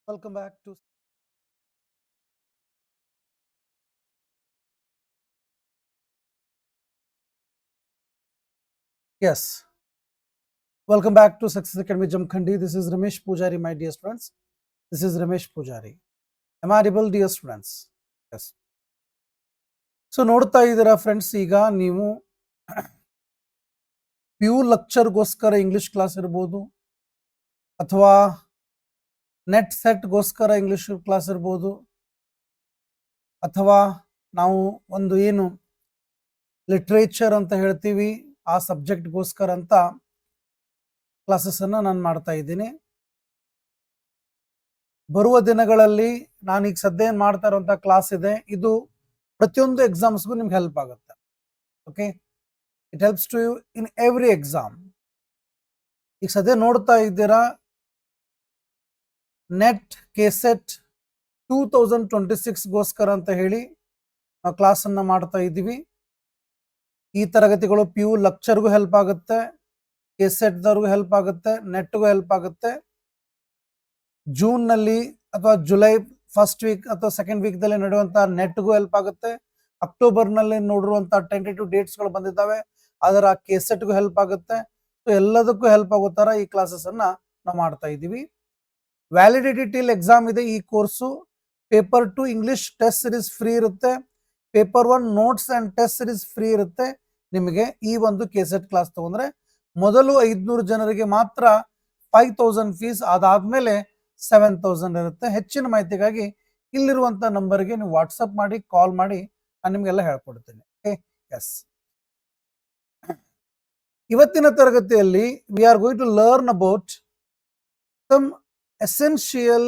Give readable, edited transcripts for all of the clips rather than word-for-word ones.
Welcome back to yes. Welcome back to Success Academy Jamkhandi. This is Ramesh Pujari, my dear students. This is Ramesh Pujari. Am I audible, dear students? Yes. So ನೋಡ್ತಾ ಇದ್ದೀರಾ friends, ಈಗ ನೀವು PU ಲೆಕ್ಚರ್ಗೋಸ್ಕರ English class ಇರ್ಬೋದು, ಅಥವಾ net ಸೆಟ್ಗೋಸ್ಕರ English class ಇರ್ಬೋದು, ಅಥವಾ ನಾವು ಒಂದು ಏನು ಲಿಟ್ರೇಚರ್ ಅಂತ ಹೇಳ್ತೀವಿ ಆ ಸಬ್ಜೆಕ್ಟ್ಗೋಸ್ಕರ ಅಂತ ಕ್ಲಾಸಸ್ಸನ್ನು ನಾನು ಮಾಡ್ತಾ ಇದ್ದೀನಿ. ಬರುವ ದಿನಗಳಲ್ಲಿ ನಾನು ಈಗ ಸದ್ಯ ಏನು ಮಾಡ್ತಾ ಇರುವಂಥ ಕ್ಲಾಸ್ ಇದೆ, ಇದು ಪ್ರತಿಯೊಂದು ಎಕ್ಸಾಮ್ಸ್ಗೂ ನಿಮ್ಗೆ ಹೆಲ್ಪ್ ಆಗುತ್ತೆ. Okay, it helps to you in every exam. ಈಗ ಸದ್ಯ ನೋಡ್ತಾ ಇದ್ದೀರಾ ನೆಟ್ ಕೆಸೆಟ್ 2026ಗೋಸ್ಕರ ಅಂತ ಹೇಳಿ ನಾವು ಕ್ಲಾಸನ್ನು ಮಾಡ್ತಾ ಇದ್ದೀವಿ. ಈ ತರಗತಿಗಳು ಪಿ ಯು ಲೆಕ್ಚರ್ಗೂ ಹೆಲ್ಪ್ ಆಗುತ್ತೆ, ಕೆಸೆಟ್ದವ್ರಿಗೂ ಹೆಲ್ಪ್ ಆಗುತ್ತೆ, ನೆಟ್ಗೂ ಹೆಲ್ಪ್ ಆಗುತ್ತೆ. ಜೂನ್ನಲ್ಲಿ ಅಥವಾ ಜುಲೈ ಫಸ್ಟ್ ವೀಕ್ ಅಥವಾ ಸೆಕೆಂಡ್ ವೀಕ್ದಲ್ಲಿ ನಡೆಯುವಂಥ ನೆಟ್ಗೂ ಹೆಲ್ಪ್ ಆಗುತ್ತೆ. ಅಕ್ಟೋಬರ್ನಲ್ಲಿ ನೋಡಿರುವಂಥ ಟೆಂಟೇಟಿವ್ ಡೇಟ್ಸ್ಗಳು ಬಂದಿದ್ದಾವೆ, ಅದರ ಕೆಸೆಟ್ಗೂ ಹೆಲ್ಪ್ ಆಗುತ್ತೆ. ಸೊ ಎಲ್ಲದಕ್ಕೂ ಹೆಲ್ಪ್ ಆಗೋ ಥರ ಈ ಕ್ಲಾಸಸ್ಸನ್ನು ನಾವು ಮಾಡ್ತಾ ಇದ್ದೀವಿ. ವ್ಯಾಲಿಡಿಟಿ ಟಿಲ್ ಎಕ್ಸಾಮ್ ಇದೆ ಈ course. Paper 2 English test series free ಇರುತ್ತೆ. Paper 1 notes and test series free ಇರುತ್ತೆ. ನಿಮಗೆ ಈ ಒಂದು ಕೆಸೆಟ್ ಕ್ಲಾಸ್ ತಗೊಂಡ್ರೆ ಮೊದಲು 500 ಜನರಿಗೆ ಮಾತ್ರ 5000 ಫೀಸ್, ಅದಾದಮೇಲೆ 7000 ಇರುತ್ತೆ. ಹೆಚ್ಚಿನ ಮಾಹಿತಿಗಾಗಿ ಇಲ್ಲಿರುವಂಥ ನಂಬರ್ಗೆ ನೀವು ವಾಟ್ಸಪ್ ಮಾಡಿ, ಕಾಲ್ ಮಾಡಿ, ನಾನು ನಿಮಗೆಲ್ಲ ಹೇಳ್ಕೊಡ್ತೀನಿ. Okay, yes. ಇವತ್ತಿನ ತರಗತಿಯಲ್ಲಿ we are going to learn about some essential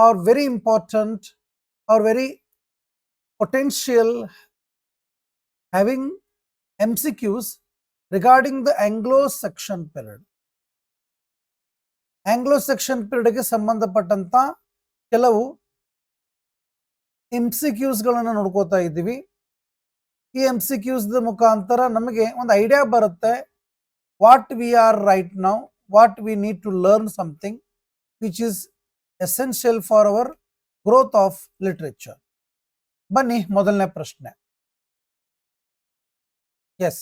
or very important or very potential having MCQs regarding the Anglo-Saxon period. Anglo-Saxon period ಗೆ ಸಂಬಂಧಪಟ್ಟಂತ ಕೆಲವು MCQsಗಳನ್ನು ನೋಡ್ಕೋತಾ ಇದ್ದೀವಿ. ಈ MCQs ಮುಖಾಂತರ ನಮಗೆ ಒಂದು ಐಡಿಯಾ ಬರುತ್ತೆ, what we are right now, what we need to learn something which is essential for our growth of literature. ಬನ್ನಿ ಮೊದಲನೇ ಪ್ರಶ್ನೆ. ಎಸ್,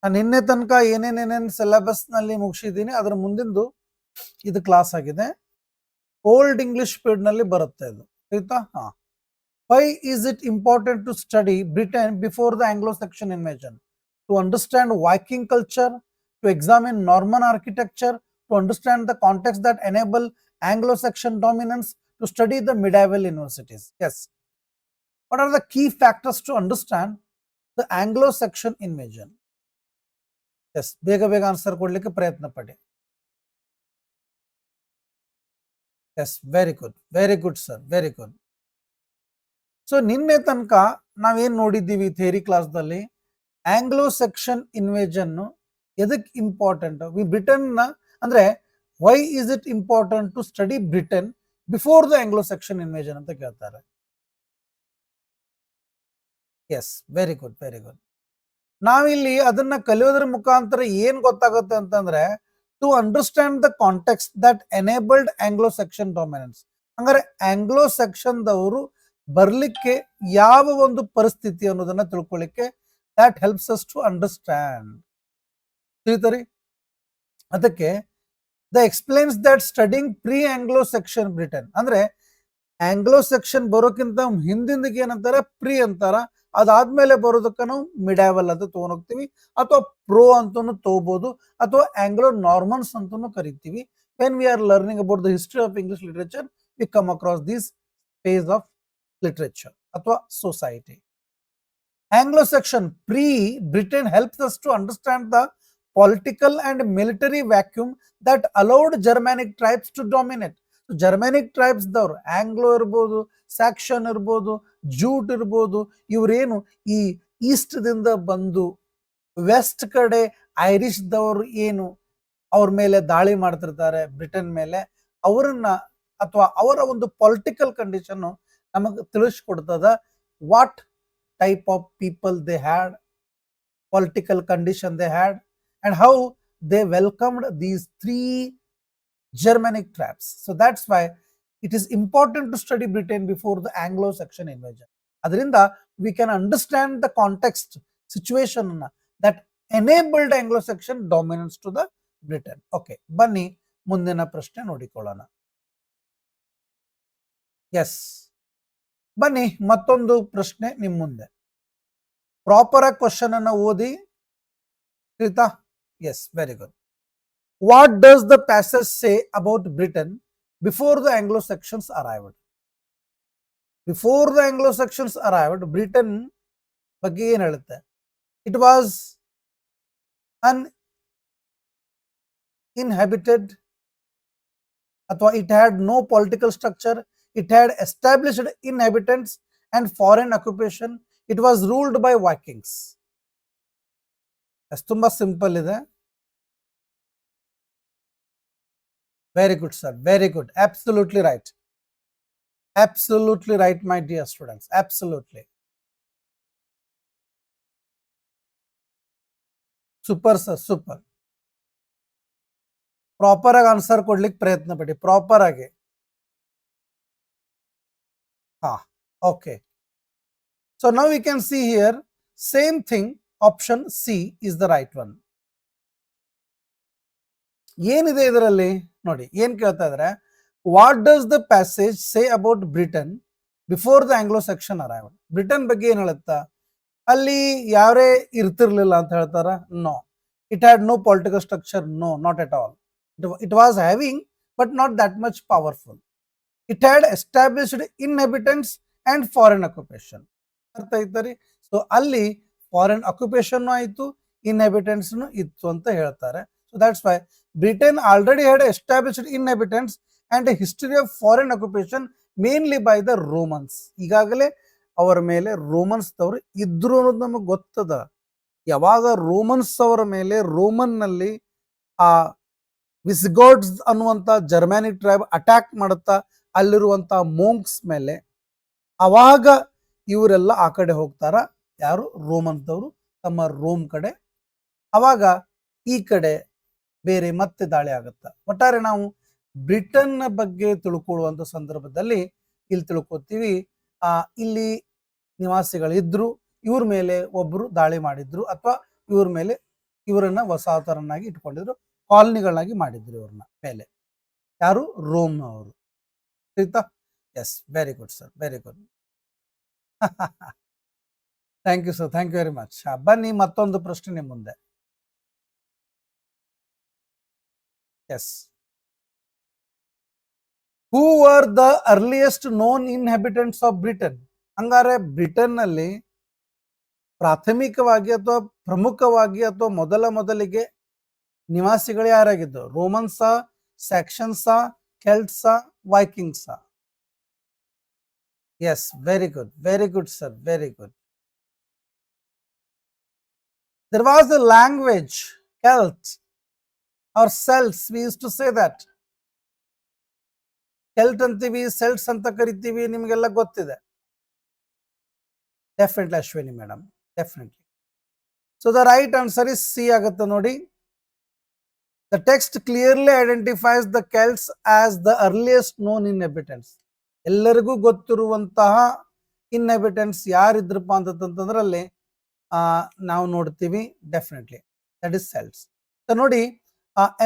ನಾನು ನಿನ್ನೆ ತನಕ ಏನೇನೇನೇನು ಸಿಲೆಬಸ್ನಲ್ಲಿ ಮುಗಿಸಿದ್ದೀನಿ ಅದರ ಮುಂದಿಂದು ಇದು ಕ್ಲಾಸ್ ಆಗಿದೆ. ಓಲ್ಡ್ ಇಂಗ್ಲಿಷ್ ಪೀರಿಯಡ್ನಲ್ಲಿ ಬರುತ್ತೆ ಇದು, ಆಯ್ತಾ? ಹಾಂ. Why is it important to study Britain before the Anglo-section invasion? To understand Viking culture, to examine Norman architecture, to understand the context that enable Anglo-Saxon dominance, to study the medieval universities. Yes. What are the key factors to understand the Anglo-Saxon invasion? Yes, ಬೇಗ ಬೇಗ answer ಕೊಡ್ಲಿಕ್ಕೆ ಪ್ರಯತ್ನ ಪಡಿ. Yes, very good sir, very good. So ನಿನ್ನೆ ತನಕ ನಾವೇನು ನೋಡಿದ್ದೀವಿ theory ಕ್ಲಾಸ್ದಲ್ಲಿ, Anglo-section ಇನ್ವೇಜನ್ ಎದಕ್ಕೆ ಇಂಪಾರ್ಟೆಂಟ್, ಬ್ರಿಟನ್ನ ಅಂದ್ರೆ why is it important to study Britain before the Anglo-section invasion ಅಂತ ಕೇಳ್ತಾರೆ. Yes, very good. ನಾವಿಲ್ಲಿ ಅದನ್ನ ಕಲಿಯೋದ್ರ ಮುಖಾಂತರ ಏನ್ ಗೊತ್ತಾಗುತ್ತೆ ಅಂತಂದ್ರೆ, to understand the context that enabled Anglo Saxon dominance. ಹಂಗಾರೆ ಆಂಗ್ಲೋ-ಸೆಕ್ಷನ್ದವರು ಬರ್ಲಿಕ್ಕೆ ಯಾವ ಒಂದು ಪರಿಸ್ಥಿತಿ ಅನ್ನೋದನ್ನ ತಿಳ್ಕೊಳ್ಳಿಕ್ಕೆ that helps us to understand. ತಿಳಿತರಿ? ಅದಕ್ಕೆ the explains that studying pre Anglo Saxon Britain, ಅಂದ್ರೆ ಆಂಗ್ಲೋ-ಸೆಕ್ಷನ್ ಬರೋಕ್ಕಿಂತ ಹಿಂದಿಂದಿಗೆ ಏನಂತಾರೆ, ಪ್ರೀ ಅಂತಾರ. ಅದಾದ್ಮೇಲೆ ಬರೋದಕ್ಕೆ ನಾವು ಮಿಡಾವಲ್ ಅಂತ ತಗೊಂಡೋಗ್ತೀವಿ, ಅಥವಾ ಪ್ರೋ ಅಂತೂ ತಗೋಬಹುದು, ಅಥವಾ ಆಂಗ್ಲೋ ನಾರ್ಮನ್ಸ್ ಅಂತೂ ಕರಿತೀವಿ. When we are learning about the history of English literature, we come across these phase of literature ಅಥವಾ society. Anglo Saxon pre Britain helps us to understand the political and military vacuum that allowed Germanic tribes to dominate. Germanic tribes ದವರು Anglo ಇರ್ಬೋದು, Saxon ಇರ್ಬೋದು, Jute ಇರ್ಬೋದು, ಇವರೇನು ಈ East ದಿಂದ ಬಂದು West ಕಡೆ ಐರಿಷ್ ದವರು ಏನು ಅವ್ರ ಮೇಲೆ ದಾಳಿ ಮಾಡ್ತಿರ್ತಾರೆ ಬ್ರಿಟನ್ ಮೇಲೆ, ಅವರನ್ನ ಅಥವಾ ಅವರ ಒಂದು ಪೊಲಿಟಿಕಲ್ ಕಂಡೀಷನ್ ನಮಗೆ ತಿಳಿಸ್ಕೊಡ್ತದ. What type of people they had, political condition they had, and how they welcomed these 3 Germanic tribes. So that's why It is important to study Britain before the Anglo-Saxon invasion. ಅದರಿಂದ we can understand the context situation that enabled Anglo-Saxon dominance to the Britain. Okay, ಬನ್ನಿ ಮುಂದಿನ ಪ್ರಶ್ನೆ ನೋಡಿಕೊಳ್ಳೋಣ. S, ಬನ್ನಿ ಮತ್ತೊಂದು ಪ್ರಶ್ನೆ ನಿಮ್ಮ ಮುಂದೆ. ಪ್ರಾಪರ್ ಆಗಿ ಕ್ವಶನ್ ಅನ್ನ ಓದಿ ತಿಳಿತಾ. Yes, very good. What does the passage say about Britain before the Anglo-Saxons arrived? Before the Anglo-Saxons arrived Britain ಬಗ್ಗೆ ಏನ್ ಹೇಳುತ್ತೆ? ಇಟ್ ವಾಸ್ uninhabited, ಅಥವಾ it had no political structure, it had established inhabitants and foreign occupation, it was ruled by Vikings. ತುಂಬಾ simple ಇದೆ. Very good sir, very good, absolutely right, absolutely right my dear students, absolutely super sir, super. Proper ಆಗಿ answer ಕೊಡ್ಲಿಕ್ಕೆ ಪ್ರಯತ್ನ ಪಡಿ, proper ಆಗಿ. ಹಾ, okay. So now we can see here same thing, option C is the right one. ಏನಿದೆ ಇದರಲ್ಲಿ ನೋಡಿ, ಏನ್ ಕೇಳ್ತಾ ಇದ್ರೆ, what does the passage say about Britain before the Anglo-section arrived? Britain ಬಗ್ಗೆ ಏನ್ ಹೇಳುತ್ತಾ? ಅಲ್ಲಿ ಯಾರೇ ಇರ್ತಿರ್ಲಿಲ್ಲ ಅಂತ ಹೇಳ್ತಾರ? No. It had no political structure? No, not at all. It was having, but not that much powerful. It had established inhabitants and foreign occupation. ಅರ್ಥ ಆಯ್ತರಿ? So ಅಲ್ಲಿ ಫಾರಿನ್ ಆಕ್ಯುಪೇಷನ್ ಆಯಿತು, ಇನ್ಹ್ಯಾಬಿಟೆಂಟ್ಸ್ ಇತ್ತು ಅಂತ ಹೇಳ್ತಾರೆ. So that's why Britain already had established inhabitants and A history of foreign occupation mainly by the Romans. ಈಗಾಗಲೇ ಅವರ ಮೇಲೆ Romans ದವರು ಇದ್ರು ಅನ್ನೋದು ನಮಗೆ ಗೊತ್ತದ. ಯಾವಾಗ ರೋಮನ್ಸ್ ಅವರ ಮೇಲೆ ರೋಮನ್ ನಲ್ಲಿ ಆ ವಿಸ್ಗಾಡ್ಸ್ ಅನ್ನುವಂಥ ಜರ್ಮ್ಯಾನಿಕ್ ಟ್ರೈಬ್ ಅಟ್ಯಾಕ್ ಮಾಡುತ್ತಾ ಅಲ್ಲಿರುವಂಥ ಮೋಂಕ್ಸ್ ಮೇಲೆ, ಅವಾಗ ಇವರೆಲ್ಲ ಆ ಕಡೆ ಹೋಗ್ತಾರ. ಯಾರು? ರೋಮನ್ದವರು ತಮ್ಮ ರೋಮ್ ಕಡೆ. ಅವಾಗ ಈ ಕಡೆ ಬೇರೆ ಮತ್ತೆ ದಾಳಿ ಆಗುತ್ತ. ಒಟ್ಟಾರೆ ನಾವು ಬ್ರಿಟನ್ ಬಗ್ಗೆ ತಿಳ್ಕೊಳ್ಳುವಂಥ ಸಂದರ್ಭದಲ್ಲಿ ಇಲ್ಲಿ ತಿಳ್ಕೊತೀವಿ, ಇಲ್ಲಿ ನಿವಾಸಿಗಳಿದ್ರು, ಇವ್ರ ಮೇಲೆ ಒಬ್ರು ದಾಳಿ ಮಾಡಿದ್ರು, ಅಥವಾ ಇವ್ರ ಮೇಲೆ ಇವರನ್ನ ವಸಾಹತರನ್ನಾಗಿ ಇಟ್ಕೊಂಡಿದ್ರು, ಕಾಲನಿಗಳಾಗಿ ಮಾಡಿದ್ರು ಇವ್ರನ್ನ ಮೇಲೆ. ಯಾರು? ರೋಮ್ ಅವರು. ಆಯ್ತಾ? Yes, very good sir, very good. Thank you sir, thank you very much. ಬನ್ನಿ ಮತ್ತೊಂದು ಪ್ರಶ್ನೆ ನಿಮ್ಮ ಮುಂದೆ. Yes, who are the earliest known inhabitants of Britain? ಹಂಗಾರೆ ಬ್ರಿಟನ್ ನಲ್ಲಿ ಪ್ರಾಥಮಿಕವಾಗಿ ಅಥವಾ ಪ್ರಮುಖವಾಗಿ ಅಥವಾ ಮೊದಲಿಗೆ ನಿವಾಸಿಗಳು ಯಾರಾಗಿದ್ದು? ರೋಮನ್ಸಾ, ಸ್ಯಾಕ್ಷನ್ಸಾ, ಕೆಲ್ಟ್ಸಾ, ವೈಕಿಂಗ್ಸಾ? Yes, very good, very good sir, very good. There was a language, Celt or Celts, we used to say that. Celt ಅಂತೀವಿ, ಸೆಲ್ಟ್ಸ್ ಅಂತ ಕರಿತೀವಿ, ನಿಮಗೆಲ್ಲ ಗೊತ್ತಿದೆ. Definitely Ashwini madam, definitely. So the right answer is C ಆಗುತ್ತೆ ನೋಡಿ. The text clearly identifies the Celts as the earliest known inhabitants. ಎಲ್ಲರಿಗೂ ಗೊತ್ತಿರುವಂತಹ inhabitants ಯಾರಿದ್ರಪ್ಪ ಅಂತಂದ್ರಲ್ಲಿ ನಾವು ನೋಡ್ತೀವಿ. Definitely that is Celts. ನೋಡಿ,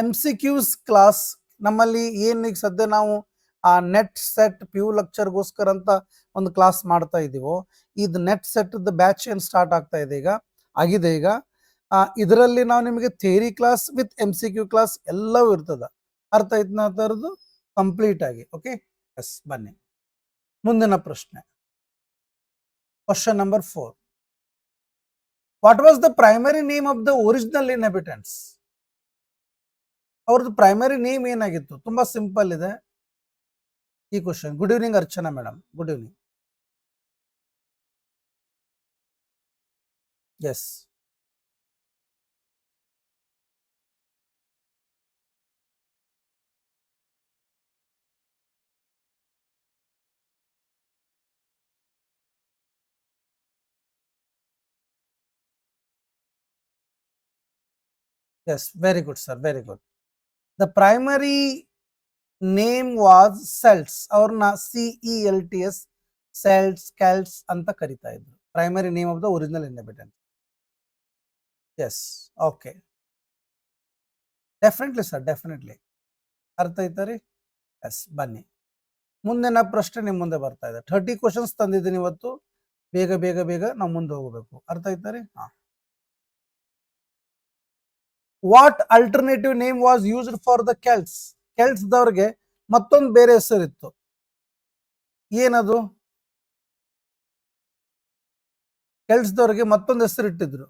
MCQs ಕ್ಲಾಸ್ ನಮ್ಮಲ್ಲಿ ಏನು ಈಗ ಸದ್ಯ ನಾವು ನೆಟ್ ಸೆಟ್ PU ಲೆಕ್ಚರ್ಗೋಸ್ಕರ ಅಂತ ಒಂದು ಕ್ಲಾಸ್ ಮಾಡ್ತಾ ಇದ್ದೀವೋ, ಇದು ನೆಟ್ ಸೆಟ್ ಬ್ಯಾಚ್ ಏನು ಸ್ಟಾರ್ಟ್ ಆಗ್ತಾ ಇದೆ ಆಗಿದೆ ಈಗ. ಇದರಲ್ಲಿ ನಾವು ನಿಮಗೆ theory class with MCQ class ಎಲ್ಲವೂ ಇರ್ತದ. ಅರ್ಥ ಆಯ್ತು ಥರದ್ದು ಕಂಪ್ಲೀಟ್ ಆಗಿ. ಓಕೆ, ಎಸ್, ಬನ್ನಿ ಮುಂದಿನ ಪ್ರಶ್ನೆ. Question number 4. What was the primary name of the original inhabitants? ಅವ್ರದ್ದು ಪ್ರೈಮರಿ ನೇಮ್ ಏನಾಗಿತ್ತು? ತುಂಬಾ ಸಿಂಪಲ್ ಇದೆ ಈ question. Good evening Archana madam, good evening. S, yes, very good sir, very good. The primary name was ಸೆಲ್ಟ್ಸ್. ಅವ್ರನ್ನ CELTS ಸೆಲ್ಟ್ಸ್ ಕ್ಯಾಲ್ಟ್ಸ್ ಅಂತ ಕರಿತಾ ಇದ್ರು. Primary name of the original ಇನ್ಹೆಬಿಟೆಂಟ್. S, okay, definitely sir, definitely. ಅರ್ಥ ಆಯ್ತಾ ರೀ? ಎಸ್, ಬನ್ನಿ ಮುಂದಿನ ಪ್ರಶ್ನೆ ನಿಮ್ಮ ಮುಂದೆ ಬರ್ತಾ ಇದೆ. 30 ಕ್ವಶನ್ಸ್ ತಂದಿದ್ದೀನಿ ಇವತ್ತು. ಬೇಗ ಬೇಗ ಬೇಗ ನಾವು ಮುಂದೆ ಹೋಗಬೇಕು. ಅರ್ಥ ಆಯ್ತಾ ರೀ? ಹಾ. What alternative name was used for the Celts? Celts ದವ್ರಿಗೆ ಮತ್ತೊಂದು ಬೇರೆ ಹೆಸರಿತ್ತು. ಏನದು? ಕೆಲ್ಟ್ಸ್ ದವ್ರಿಗೆ ಮತ್ತೊಂದು ಹೆಸರು ಇಟ್ಟಿದ್ರು.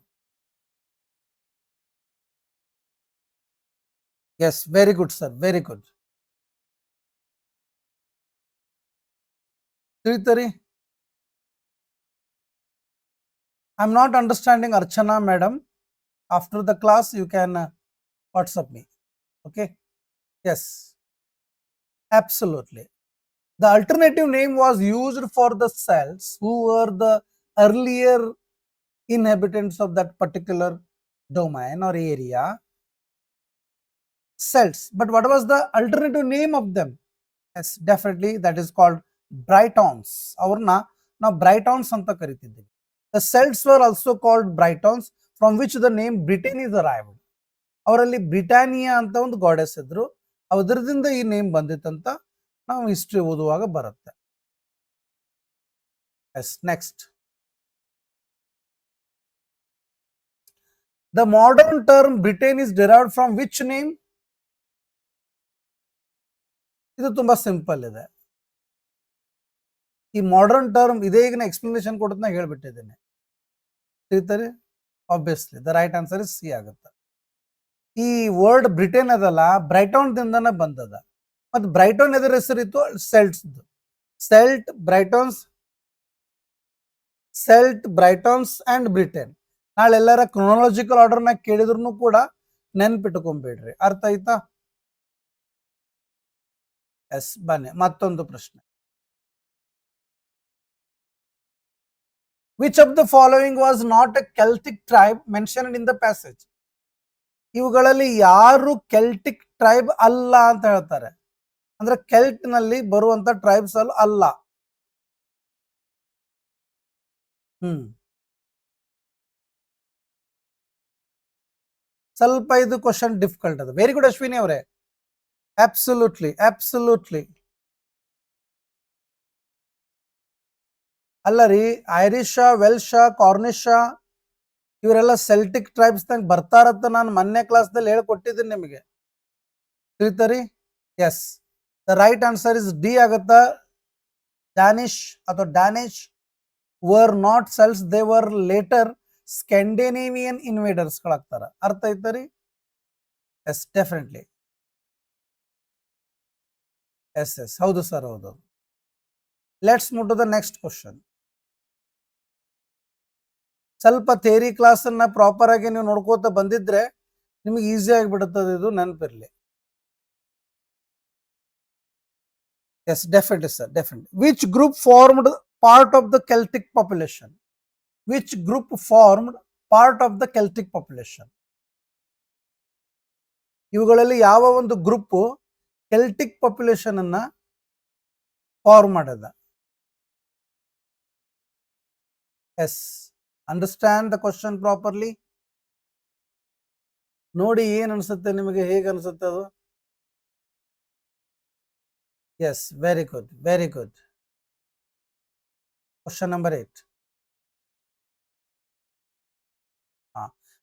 Yes, very good sir, very good. ತಿಳಿತರಿ? I am not understanding Archana madam. After the class, you can WhatsApp me. Okay? Yes, absolutely. The alternative name was used for the cells who were the earlier inhabitants of that particular domain or area. Cells. But what was the alternative name of them? Yes, definitely that is called Britons. Avarna now Britons anta karitiddeವೆ. The cells were also called Britons, from which the name Britain is arrived. ಅವರಲ್ಲಿ Britannia ಅಂತ ಒಂದು goddess ಇದ್ರು. ಅದರದಿಂದ ಈ name ಬಂದಿತ್ತಂತ ನಾವು history ಓದುವಾಗ ಬರುತ್ತೆ. Yes, next. The modern term Britain is derived from which name? ಇದು ತುಂಬಾ ಸಿಂಪಲ್ ಇದೆ. ಈ ಮಾಡರ್ನ್ ಟರ್ಮ್ ಇದೇ ಈಗ ಎಕ್ಸ್ಪ್ಲನೇಷನ್ ಕೊಡೋದನ್ನ ಹೇಳ್ಬಿಟ್ಟಿದ್ದೇನೆ. ತಿಳಿತಾರೆ? Obviously the right answer is C ಆಗುತ್ತೆ. ಈ ವರ್ಡ್ ಬ್ರಿಟೇನ್ ಅದಲ್ಲ, ಬ್ರೈಟೌನ್ ದಿಂದನೇ ಬಂದದ. ಮತ್ತು ಬ್ರೈಟೌನ್ ಎದರ ಹೆಸರಿತ್ತು? ಸೆಲ್ಟ್ಸ್. ಸೆಲ್ಟ್, ಬ್ರೈಟೋನ್ಸ್, ಸೆಲ್ಟ್, ಬ್ರೈಟೋನ್ಸ್ ಅಂಡ್ ಬ್ರಿಟೇನ್. ನಾಳೆ ಎಲ್ಲರ ಕ್ರೊನಾಲಜಿಕಲ್ ಆರ್ಡರ್ನ ಕೇಳಿದ್ರು ಕೂಡ ನೆನ್ಪಿಟ್ಕೊಂಡ್ಬಿಡ್ರಿ. ಅರ್ಥ ಆಯ್ತಾ? ಎಸ್, ಬನ್ನಿ ಮತ್ತೊಂದು ಪ್ರಶ್ನೆ. Which of the following was not A Celtic tribe mentioned in the passage? ಇವುಗಳಲ್ಲಿ ಯಾರು ಕೆಲ್ಟಿಕ್ ಟ್ರೈಬ್ ಅಲ್ಲ ಅಂತ ಹೇಳ್ತಾರೆ? ಅಂದ್ರೆ ಕೆಲ್ಟ್ ನಲ್ಲಿ ಬರುವಂತ ಟ್ರೈಬ್ಸ್ ಅಲ್ಲ. ಸ್ವಲ್ಪ ಇದು ಕ್ವಶನ್ ಡಿಫಿಕಲ್ಟ್ ಅದ. ವೆರಿ ಗುಡ್ ಅಶ್ವಿನಿ ಅವರೇ. Absolutely, absolutely. ಅಲ್ಲ ರೀ, ಐರಿಷ, ವೆಲ್ಶ, ಕಾರ್ನಿಷ ಇವರೆಲ್ಲ ಸೆಲ್ಟಿಕ್ ಟ್ರೈಬ್ಸ್ ನಂಗೆ ಬರ್ತಾರಂತ ನಾನು ಮೊನ್ನೆ ಕ್ಲಾಸ್ದಲ್ಲಿ ಹೇಳ್ಕೊಟ್ಟಿದ್ದೀನಿ ನಿಮಗೆ. ತಿಳಿತರಿ? Yes, the right answer is D ಆಗುತ್ತಾ. ಡ್ಯಾನಿಶ್ ಅಥವಾ Danish were not Celts, they were later Scandinavian invaders ಗಳಾಗ್ತಾರ. ಅರ್ಥ ಐತರಿ? Yes, definitely. ಎಸ್ ಎಸ್, ಹೌದು ಸರ್, ಹೌದು. Let's move to the next question. ಸ್ವಲ್ಪ ಥಿಯರಿ ಕ್ಲಾಸ್ ಅನ್ನ ಪ್ರಾಪರ್ ಆಗಿ ನೀವು ನೋಡ್ಕೋತ ಬಂದಿದ್ರೆ ನಿಮಗೆ ಈಸಿ ಆಗಿಬಿಡುತ್ತದೆ. ಇದು ನೆನಪಿರ್ಲಿ. Yes, definitely sir, definitely. Which group formed part of the Celtic population? Which group formed part of the Celtic population? ಇವುಗಳಲ್ಲಿ ಯಾವ ಒಂದು ಗ್ರೂಪ್ ಕೆಲ್ಟಿಕ್ ಪಾಪ್ಯುಲೇಷನ್ ಅನ್ನ ಫಾರ್ಮ್ ಮಾಡದ? Yes, understand the question properly. ನೋಡಿ ಏನ್ ಅನ್ಸುತ್ತೆ ನಿಮಗೆ, ಹೇಗೆ ಅನ್ಸುತ್ತೆ ಅದು? Yes, very good, very good. Question number 8.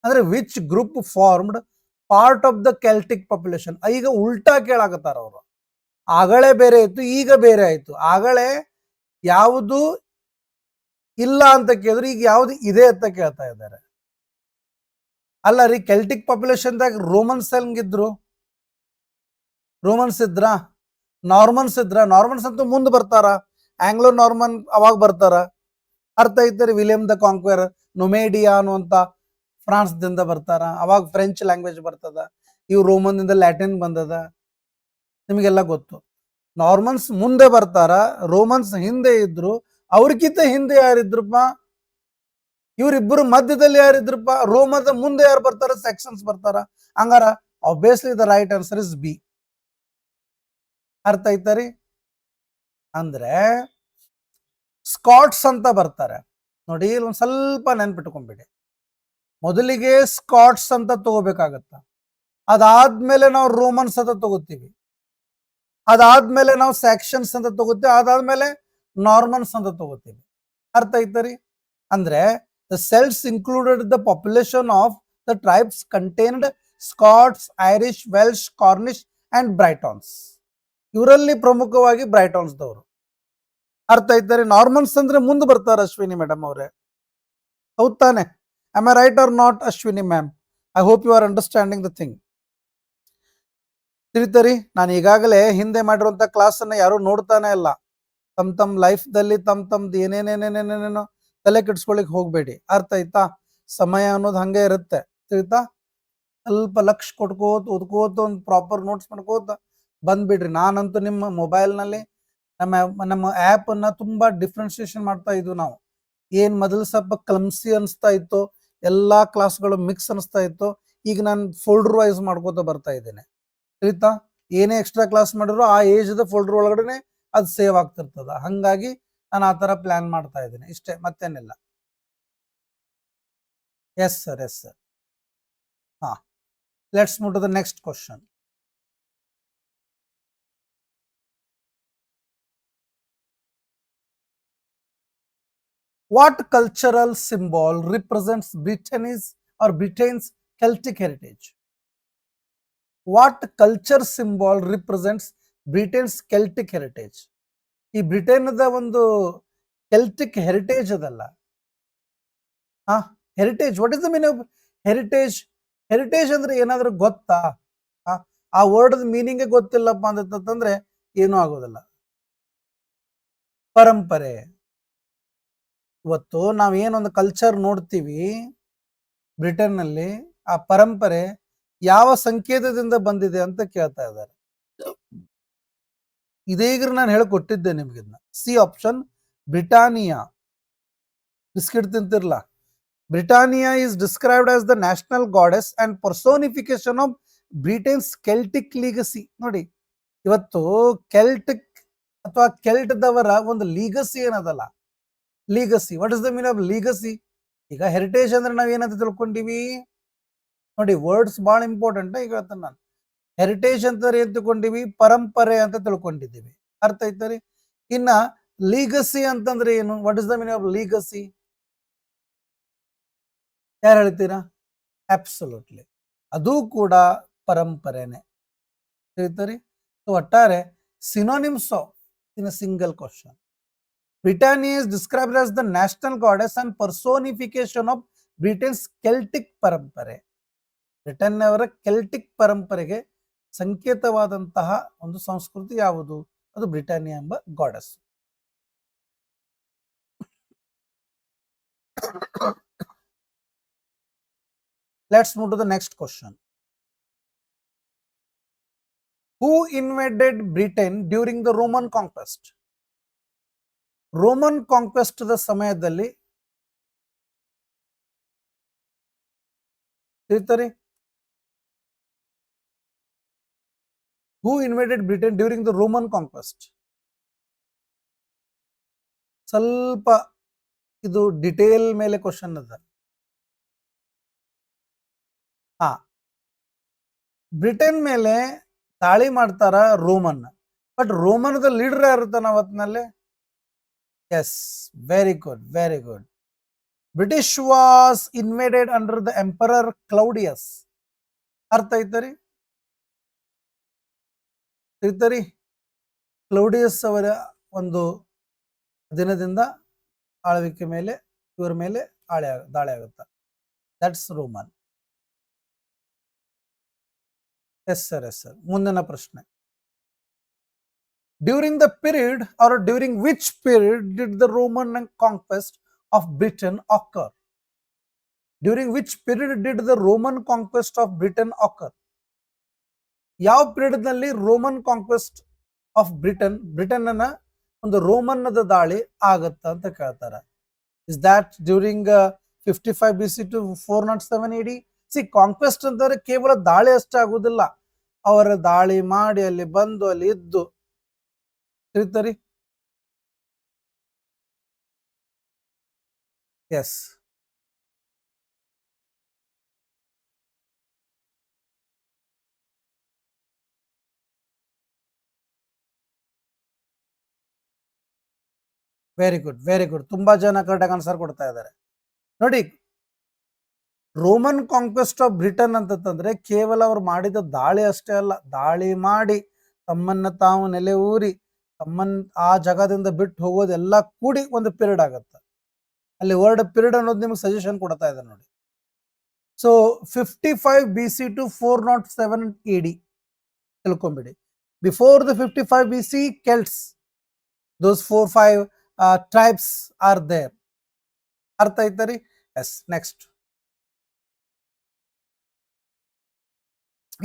ಅಂದ್ರೆ which group formed part of the Celtic population? ಈಗ ಉಲ್ಟಾ ಕೇಳಾಕತ್ತಾರ ಅವರು. ಆಗಲೇ ಬೇರೆ ಇತ್ತು, ಈಗ ಬೇರೆ ಆಯ್ತು. ಆಗಲೇ ಯಾವುದು ಇಲ್ಲ ಅಂತ ಕೇಳಿದ್ರು, ಈಗ ಯಾವ್ದು ಇದೆ ಅಂತ ಕೇಳ್ತಾ ಇದ್ದಾರೆ. ಅಲ್ಲ ರೀ, ಕೆಲ್ಟಿಕ್ ಪಾಪ್ಯುಲೇಷನ್ದಾಗ ರೋಮನ್ಸ್ ಹೆಂಗಿದ್ರು? ರೋಮನ್ಸ್ ಇದ್ರ, ನಾರ್ಮನ್ಸ್ ಇದ್ರ? ನಾರ್ಮನ್ಸ್ ಅಂತೂ ಮುಂದೆ ಬರ್ತಾರ, ಆಂಗ್ಲೋ ನಾರ್ಮನ್ ಅವಾಗ ಬರ್ತಾರ. ಅರ್ಥ ಐತರಿ? ವಿಲಿಯಂ ದ ಕಾಂಕ್ವೇರ್, ನೊಮೇಡಿಯಾ ಅನ್ನುವಂತ ಫ್ರಾನ್ಸ್ ದಿಂದ ಬರ್ತಾರ. ಅವಾಗ ಫ್ರೆಂಚ್ ಲ್ಯಾಂಗ್ವೇಜ್ ಬರ್ತದ. ಇವು ರೋಮನ್ ದಿಂದ ಲ್ಯಾಟಿನ್ ಬಂದದ. ನಿಮಗೆಲ್ಲ ಗೊತ್ತು. ನಾರ್ಮನ್ಸ್ ಮುಂದೆ ಬರ್ತಾರ, ರೋಮನ್ಸ್ ಹಿಂದೆ ಇದ್ರು. ಅವ್ರಕ್ಕಿಂತ ಹಿಂದೆ ಯಾರಿದ್ರಪ್ಪ? ಇವರಿಬ್ಬರು ಮಧ್ಯದಲ್ಲಿ ಯಾರಿದ್ರಪ್ಪ? ರೋಮದ ಮುಂದೆ ಯಾರು ಬರ್ತಾರ? ಸೆಕ್ಷನ್ಸ್ ಬರ್ತಾರ. ಹಂಗಾರ obviously the right answer is B. ಅರ್ಥ ಐತರಿ? ಅಂದ್ರೆ ಸ್ಕಾಟ್ಸ್ ಅಂತ ಬರ್ತಾರೆ ನೋಡಿ, ಒಂದ್ ಸ್ವಲ್ಪ ನೆನ್ಪಿಟ್ಕೊಂಡ್ಬಿಡಿ. ಮೊದಲಿಗೆ ಸ್ಕಾಟ್ಸ್ ಅಂತ ತಗೋಬೇಕಾಗತ್ತ, ಅದಾದ್ಮೇಲೆ ನಾವು ರೋಮನ್ಸ್ ಅಂತ ತಗೋತೀವಿ, ಅದಾದ್ಮೇಲೆ ನಾವು ಸ್ಯಾಕ್ಷನ್ಸ್ ಅಂತ ತಗೋತೀವಿ, ಅದಾದ್ಮೇಲೆ ನಾರ್ಮನ್ಸ್ ಅಂತ ತಗೋತೀವಿ. ಅರ್ಥ ಐತರಿ? ಅಂದ್ರೆ the Celts included the population of the tribes contained Scots, Irish, Welsh, Cornish and Britons. ಇವರಲ್ಲಿ ಪ್ರಮುಖವಾಗಿ ಬ್ರೈಟಾನ್ಸ್ ದವರು. ಅರ್ಥ ಐತರಿ? ನಾರ್ಮನ್ಸ್ ಅಂದ್ರೆ ಮುಂದೆ ಬರ್ತಾರೆ ಅಶ್ವಿನಿ ಮೇಡಮ್ ಅವರೇ, ಹೌದ್ ತಾನೆ? Am I right or not Ashwini ma'am? I hope you are understanding the thing. ತಿಳಿತರಿ? ನಾನು ಈಗಾಗಲೇ ಹಿಂದೆ ಮಾಡಿರುವಂತ ಕ್ಲಾಸ್ ಅನ್ನ ಯಾರು ನೋಡ್ತಾನೆ ಇಲ್ಲ. ತಮ್ ಲೈಫ್ದಲ್ಲಿ ತಮ್ದು ಏನೇನೇನೇನೇನೇನೋ ತಲೆ ಕೆಡ್ಸ್ಕೊಳಿಕ್ ಹೋಗ್ಬೇಡಿ. ಅರ್ಥ ಆಯ್ತಾ? ಸಮಯ ಅನ್ನೋದು ಹಂಗೆ ಇರುತ್ತೆ, ತಿಳಿತಾ? ಸ್ವಲ್ಪ ಲಕ್ಷ ಕೊಟ್ಕೋತ ಓದ್ಕೋತ ಒಂದು ಪ್ರಾಪರ್ ನೋಟ್ಸ್ ಮಾಡ್ಕೋತ ಬಂದ್ಬಿಡ್ರಿ. ನಾನಂತೂ ನಿಮ್ಮ ಮೊಬೈಲ್ನಲ್ಲಿ ನಮ್ಮ ಆ್ಯಪ್ ಅನ್ನ ತುಂಬಾ ಡಿಫ್ರೆನ್ಸಿಯೇಷನ್ ಮಾಡ್ತಾ ಇದ್ವು ನಾವು. ಏನ್ ಮೊದಲು ಸ್ವಲ್ಪ ಕ್ಲಮ್ಸಿ ಅನಿಸ್ತಾ ಇತ್ತು, ಎಲ್ಲಾ ಕ್ಲಾಸ್ಗಳು ಮಿಕ್ಸ್ ಅನಿಸ್ತಾ ಇತ್ತು, ಈಗ ನಾನು ಫೋಲ್ಡರ್ ವೈಸ್ ಮಾಡ್ಕೋತ ಬರ್ತಾ ಇದ್ದೇನೆ. ತಿಳಿತಾ? ಏನೇ ಎಕ್ಸ್ಟ್ರಾ ಕ್ಲಾಸ್ ಮಾಡಿದ್ರು ಆ ಏಜ್ ಫೋಲ್ಡರ್ ಒಳಗಡೆ ಅದು ಸೇವ್ ಆಗ್ತಿರ್ತದ. ಹಂಗಾಗಿ ನಾನು ಆ ತರ ಪ್ಲಾನ್ ಮಾಡ್ತಾ ಇದ್ದೇನೆ, ಇಷ್ಟೇ, ಮತ್ತೇನಿಲ್ಲ. Yes sir, yes sir. ಹಾ, let's move to the next question. What cultural symbol represents Britain's Celtic heritage? What culture symbol represents Britain's Celtic heritage? ಈ ಬ್ರಿಟನ್ದ ಒಂದು ಕೆಲ್ಟಿಕ್ ಹೆರಿಟೇಜ್ ಅದಲ್ಲ. Heritage, what is the meaning of heritage? Heritage ಅಂದ್ರೆ ಏನಾದ್ರೂ ಗೊತ್ತಾ? ಆ word meaning ಗೊತ್ತಿಲ್ಲಪ್ಪ ಅಂತಂದ್ರೆ ಏನೂ ಆಗೋದಿಲ್ಲ. ಪರಂಪರೆ. ಇವತ್ತು ನಾವೇನೊಂದು ಕಲ್ಚರ್ ನೋಡ್ತೀವಿ ಬ್ರಿಟನ್ ನಲ್ಲಿ, ಆ ಪರಂಪರೆ ಯಾವ ಸಂಕೇತದಿಂದ ಬಂದಿದೆ ಅಂತ ಕೇಳ್ತಾ ಇದ್ದಾರೆ. ಇದೀಗ ನಾನು ಹೇಳಿಕೊಟ್ಟಿದ್ದೆ ನಿಮ್ಗೆ. C option, Britannia. ಬಿಸ್ಕಿಟ್ ತಿಂತಿರ್ಲ. Britannia is described as the national goddess and personification of Britain's Celtic legacy. ನೋಡಿ, ಇವತ್ತು ಕೆಲ್ಟಿಕ್ ಅಥವಾ ಕೆಲ್ಟ್ ದವರ ಒಂದು ಲೀಗಸಿ ಏನದಲ್ಲ, legacy. What is the mean of legacy? ಈಗ ಹೆರಿಟೇಜ್ ಅಂದ್ರೆ ನಾವ್ ಏನಂತ ತಿಳ್ಕೊಂಡಿವಿ ನೋಡಿ, ವರ್ಡ್ಸ್ ಬಹಳ ಇಂಪಾರ್ಟೆಂಟ್. ಈಗ ಹೇಳ್ತೇನೆ ನಾನು, ಹೆರಿಟೇಜ್ ಅಂತ ಏನ್ ತಿಳ್ಕೊಂಡಿವಿ? ಪರಂಪರೆ ಅಂತ ತಿಳ್ಕೊಂಡಿದ್ದೀವಿ. ಅರ್ಥ ಐತರಿ? ಇನ್ನ ಲೀಗಸಿ ಅಂತಂದ್ರೆ ಏನು? What is the meaning of legacy? ಯಾರು ಹೇಳ್ತೀರಾ? ಅಬ್ಸಲ್ಯೂಟ್ಲಿ, ಅದು ಕೂಡ ಪರಂಪರೆನೆ. ತಿಳಿತರಿ? ಒಟ್ಟಾರೆ synonyms of in a single question. Britannia is described as the national goddess and personification of Britain's Celtic ಪರಂಪರೆ. ಬ್ರಿಟನ್ ಅವರ ಕೆಲ್ಟಿಕ್ ಪರಂಪರೆಗೆ ಸಂಕೇತವಾದಂತಹ ಒಂದು ಸಂಸ್ಕೃತಿ ಯಾವುದು? ಅದು ಬ್ರಿಟಾನಿಯಾ ಎಂಬ goddess. Let's move to the next question. Who invaded Britain during the Roman conquest? Roman conquest the ಸಮಯದಲ್ಲಿ ತಿಳಿತಾರೆ? Who invaded Britain during the Roman conquest? ಸ್ವಲ್ಪ ಇದು ಡಿಟೇಲ್ ಮೇಲೆ ಕ್ವಶನ್ ಅದ. ಬ್ರಿಟನ್ ಮೇಲೆ ದಾಳಿ ಮಾಡ್ತಾರ Roman, but Roman the leader ಯಾರಿರ್ತಾನ ಅವತ್ತಿನಲ್ಲಿ? Yes, very good, very good. British was invaded under the emperor Claudius. ಅರ್ಥ ಐತರಿ? ತಿಳಿತರಿ? ಕ್ಲೌಡಿಯಸ್ ಅವರ ಒಂದು ದಿನದಿಂದ ಆಳ್ವಿಕೆ ಮೇಲೆ ಇವರ ಮೇಲೆ ದಾಳಿ ಆಗುತ್ತೆ. That's Roman. S sir, yes sir. ಮುಂದಿನ ಪ್ರಶ್ನೆ. During the period, or during which period did the Roman conquest of Britain occur? During which period did the Roman conquest of Britain occur? ಯಾವ ಪೀರಿಯಡ್ ನಲ್ಲಿ Roman conquest of Britain ಅನ್ನ ಒಂದು ರೋಮನ್ನದ ದಾಳಿ ಆಗತ್ತ ಅಂತ ಕೇಳ್ತಾರೆ. Is that during 55 BC to 407 AD? C, conquest ಅಂತಂದ್ರೆ ಕೇವಲ ದಾಳಿ ಅಷ್ಟೇ ಆಗುದಿಲ್ಲ. ಅವರ ದಾಳಿ ಮಾಡಿ ಅಲ್ಲಿ ಬಂದು ಅಲ್ಲಿ ಇದ್ದು ತಿಳಿತರಿ? Yes. Very good, very good. ತುಂಬಾ ಜನ ಕರೆಕ್ಟಾಗಿ ಆನ್ಸರ್ ಕೊಡ್ತಾ ಇದ್ದಾರೆ. ನೋಡಿ, ರೋಮನ್ ಕಾಂಕ್ವೆಸ್ಟ್ ಆಫ್ ಬ್ರಿಟನ್ ಅಂತಂದ್ರೆ ಕೇವಲ ಅವ್ರು ಮಾಡಿದ ದಾಳಿ ಅಷ್ಟೇ ಅಲ್ಲ, ದಾಳಿ ಮಾಡಿ ತಮ್ಮನ್ನ ತಾವು ನೆಲೆ ಊರಿ ತಮ್ಮನ್ ಆ ಜಾಗದಿಂದ ಬಿಟ್ಟು ಹೋಗೋದೆಲ್ಲ ಕೂಡಿ ಒಂದು ಪೀರಿಯಡ್ ಆಗುತ್ತೆ. ಅಲ್ಲಿ ವರ್ಡ್ ಪೀರಿಯಡ್ ಅನ್ನೋದು ನಿಮ್ಗೆ ಸಜೆಷನ್ ಕೊಡ್ತಾ ಇದೆ ನೋಡಿ. ಸೊ 55 BC to 407 AD ತಿಳ್ಕೊಂಬಿಡಿ. Before the 55 BC, Celts, those 4-5 tribes are there. ಅರ್ಥ ಆಯ್ತಾ ರೀ? ಎಸ್. ನೆಕ್ಸ್ಟ್.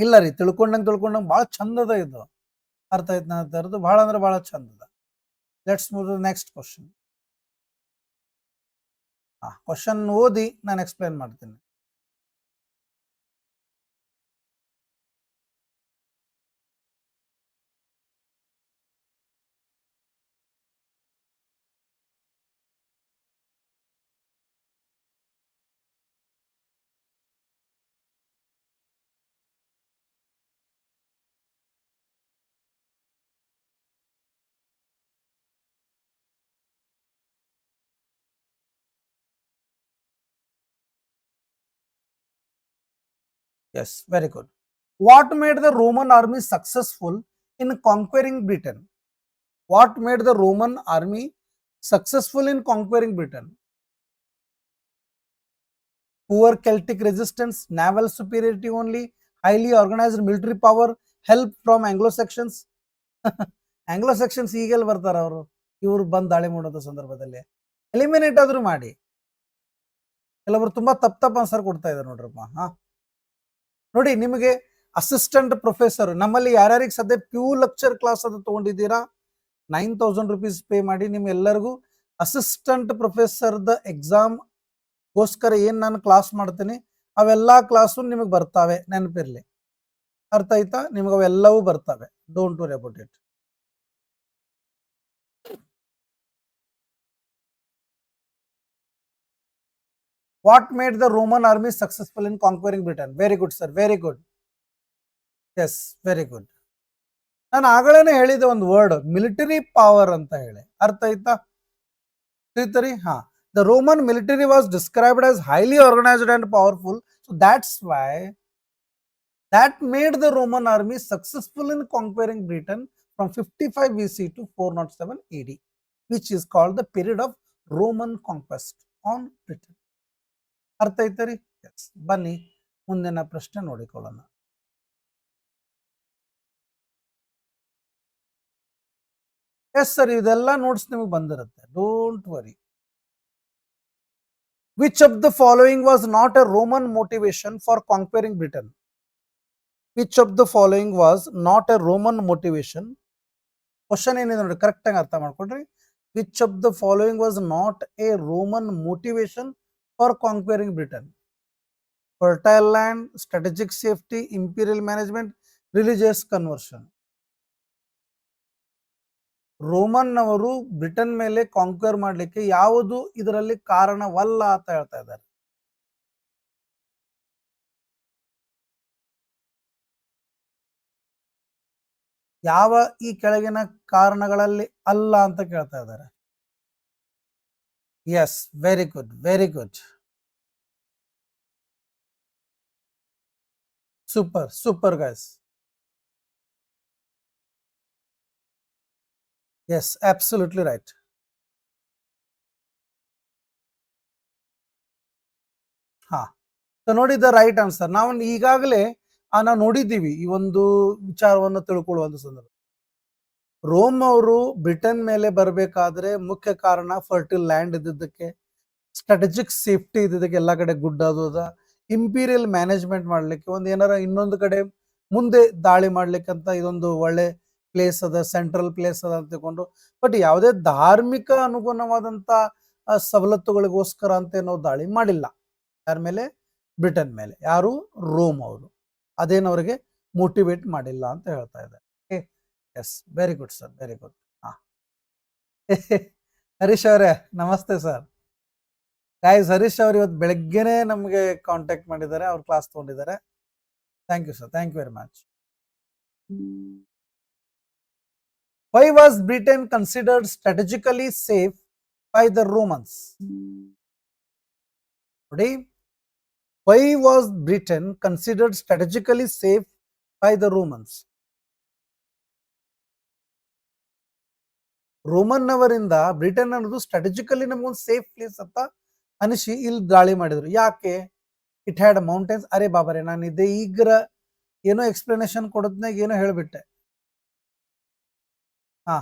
ಇಲ್ಲ ರೀ, ತಿಳ್ಕೊಂಡಂಗೆ ಭಾಳ ಚಂದದ ಇದು. ಅರ್ಥ ಆಯ್ತು ನನ್ನ ತರದ್ದು, ಭಾಳ ಅಂದ್ರೆ ಭಾಳ ಚಂದದ. Let's move to next question. Question ಓದಿ ನಾನು ಎಕ್ಸ್ಪ್ಲೇನ್ ಮಾಡ್ತೀನಿ. Yes, very good. What made the Roman army successful in conquering Britain? What made the Roman army successful in conquering Britain? Poor Celtic resistance, naval superiority only, highly organized military power, help from Anglo-Saxons. Anglo-Saxons ಈಗೆಲ್ಲ ಬರ್ತಾರ ಅವರು, ಇವ್ರು ಬಂದು ದಾಳಿ ಮಾಡೋದ ಸಂದರ್ಭದಲ್ಲಿ eliminate ಆದ್ರೂ ಮಾಡಿ. ಕೆಲವರು ತುಂಬಾ ತಪ್ಪು ಆನ್ಸರ್ ಕೊಡ್ತಾ ಇದ್ದಾರೆ ನೋಡ್ರಪ್ಪ. ನೋಡಿ, ನಿಮಗೆ ಅಸಿಸ್ಟೆಂಟ್ ಪ್ರೊಫೆಸರ್ ನಮ್ಮಲ್ಲಿ ಯಾರ್ಯಾರಿಗೆ ಸದ್ಯ ಪ್ಯೂ ಲೆಕ್ಚರ್ ಕ್ಲಾಸ್ ಅದು ತಗೊಂಡಿದ್ದೀರಾ, 9,000 rupees ಪೇ ಮಾಡಿ ನಿಮ್ಗೆಲ್ಲರಿಗೂ ಅಸಿಸ್ಟೆಂಟ್ ಪ್ರೊಫೆಸರ್ದ ಎಕ್ಸಾಮ್ಗೋಸ್ಕರ ಏನು ನಾನು ಕ್ಲಾಸ್ ಮಾಡ್ತೀನಿ ಅವೆಲ್ಲ ಕ್ಲಾಸು ನಿಮಗೆ ಬರ್ತಾವೆ, ನೆನಪಿರ್ಲಿ. ಅರ್ಥ ಆಯ್ತಾ? ನಿಮಗೆ ಅವೆಲ್ಲವೂ ಬರ್ತವೆ, don't worry about it. What made the Roman army successful in conquering Britain? Very good, sir. Very good. Yes, very good. ನಾನು ಆಗಲೇ ಹೇಳಿದೆ ಒಂದು ವರ್ಡ್, ಮಿಲಿಟರಿ ಪವರ್ ಅಂತ ಹೇಳಿ. ಅರ್ಥ ಆಯ್ತಾ? ತಿಳಿತರಿ? The Roman military was described as highly organized and powerful. So that's why that made the Roman army successful in conquering Britain from 55 BC to 407 AD, which is called the period of Roman conquest on Britain. ಅರ್ಥ ಆಯ್ತಾ ರೀ? S. ಬನ್ನಿ ಮುಂದಿನ ಪ್ರಶ್ನೆ ನೋಡಿಕೊಳ್ಳೋಣ. Yes sir, ಇದೆಲ್ಲ notes ನಿಮಗೆ ಬಂದಿರುತ್ತೆ, don't worry. Which of the following was not a Roman motivation for conquering Britain? Which of the following was not a Roman motivation? Question ಏನಿದೆ ನೋಡಿ, ಕರೆಕ್ಟ್ ಆಗಿ ಅರ್ಥ ಮಾಡ್ಕೊಡ್ರಿ. Which of the following was not a Roman motivation for conquering Britain? Fertile land, strategic safety, imperial management, religious conversion. Roman ಅವರು Britain ಮೇಲೆ conquer ಮಾಡಲಿಕ್ಕೆ ಯಾವುದು ಇದರಲ್ಲಿ ಕಾರಣವಲ್ಲ ಅಂತ ಹೇಳ್ತಾ ಇದ್ದಾರೆ. ಯಾವ ಈ ಕೆಳಗಿನ ಕಾರಣಗಳಲ್ಲಿ ಅಲ್ಲ ಅಂತ ಕೇಳ್ತಾ ಇದ್ದಾರೆ. Yes, very good, very good. Super, super guys. Yes, absolutely right. So ನೋಡಿ, ದ ರೈಟ್ ಆನ್ಸರ್. ನಾವು ಈಗಾಗಲೇ ನಾವು ನೋಡಿದ್ದೀವಿ ಈ ಒಂದು ವಿಚಾರವನ್ನು ತಿಳ್ಕೊಳ್ಳುವಂತ ಸಂದರ್ಭ. ರೋಮ್ ಅವರು ಬ್ರಿಟನ್ ಮೇಲೆ ಬರಬೇಕಾದ್ರೆ ಮುಖ್ಯ ಕಾರಣ ಫರ್ಟಿಲ್ ಲ್ಯಾಂಡ್ ಇದ್ದಿದ್ದಕ್ಕೆ, ಸ್ಟ್ರಾಟಜಿಕ್ ಸೇಫ್ಟಿ ಇದ್ದಿದ್ದಕ್ಕೆ, ಎಲ್ಲ ಕಡೆ ಗುಡ್ ಆದೋದ, ಇಂಪೀರಿಯಲ್ ಮ್ಯಾನೇಜ್ಮೆಂಟ್ ಮಾಡ್ಲಿಕ್ಕೆ, ಒಂದು ಏನಾರ ಇನ್ನೊಂದು ಕಡೆ ಮುಂದೆ ದಾಳಿ ಮಾಡ್ಲಿಕ್ಕೆ ಅಂತ ಇದೊಂದು ಒಳ್ಳೆ ಪ್ಲೇಸ್ ಅದ, ಸೆಂಟ್ರಲ್ ಪ್ಲೇಸ್ ಅದ ಅಂತ ತಿಳ್ಕೊಂಡು. ಬಟ್ ಯಾವುದೇ ಧಾರ್ಮಿಕ ಅನುಗುಣವಾದಂತ ಸವಲತ್ತುಗಳಿಗೋಸ್ಕರ ಅಂತ ನಾವು ದಾಳಿ ಮಾಡಿಲ್ಲ. ಯಾರ ಮೇಲೆ? ಬ್ರಿಟನ್ ಮೇಲೆ. ಯಾರು? ರೋಮ್ ಅವರು. ಅದೇನವರಿಗೆ ಮೋಟಿವೇಟ್ ಮಾಡಿಲ್ಲ ಅಂತ ಹೇಳ್ತಾ ಇದ್ದಾರೆ. Yes, very good sir, very good. Harish ಅವರೇ ನಮಸ್ತೆ ಸರ್. ಗೈಸ್, ಹರೀಶ್ ಅವ್ರು ಇವತ್ತು ಬೆಳಗ್ಗೆನೆ ನಮಗೆ ಕಾಂಟ್ಯಾಕ್ಟ್ ಮಾಡಿದ್ದಾರೆ, ಅವ್ರು ಕ್ಲಾಸ್ ತಗೊಂಡಿದ್ದಾರೆ. Thank you sir, thank you very much. Why was Britain considered strategically safe by the Romans? ನೋಡಿ, why was Britain considered strategically safe by the Romans? Roman ಅವರಿಂದ ಬ್ರಿಟನ್ ಅನ್ನೋದು ಸ್ಟ್ರಾಟಜಿಕಲಿ ನಮಗೊಂದು ಸೇಫ್ ಪ್ಲೇಸ್ ಅಂತ ಅನಿಸಿ ಇಲ್ಲಿ ದಾಳಿ ಮಾಡಿದ್ರು. ಯಾಕೆ? It had mountains. ಅರೆ ಬಾಬರೇ, ನಾನು ಇದೇ ಈಗ ಏನೋ ಎಕ್ಸ್ಪ್ಲನೇಷನ್ ಕೊಡೋದ್ನಾಗ ಏನೋ ಹೇಳ್ಬಿಟ್ಟೆ. ಹಾ,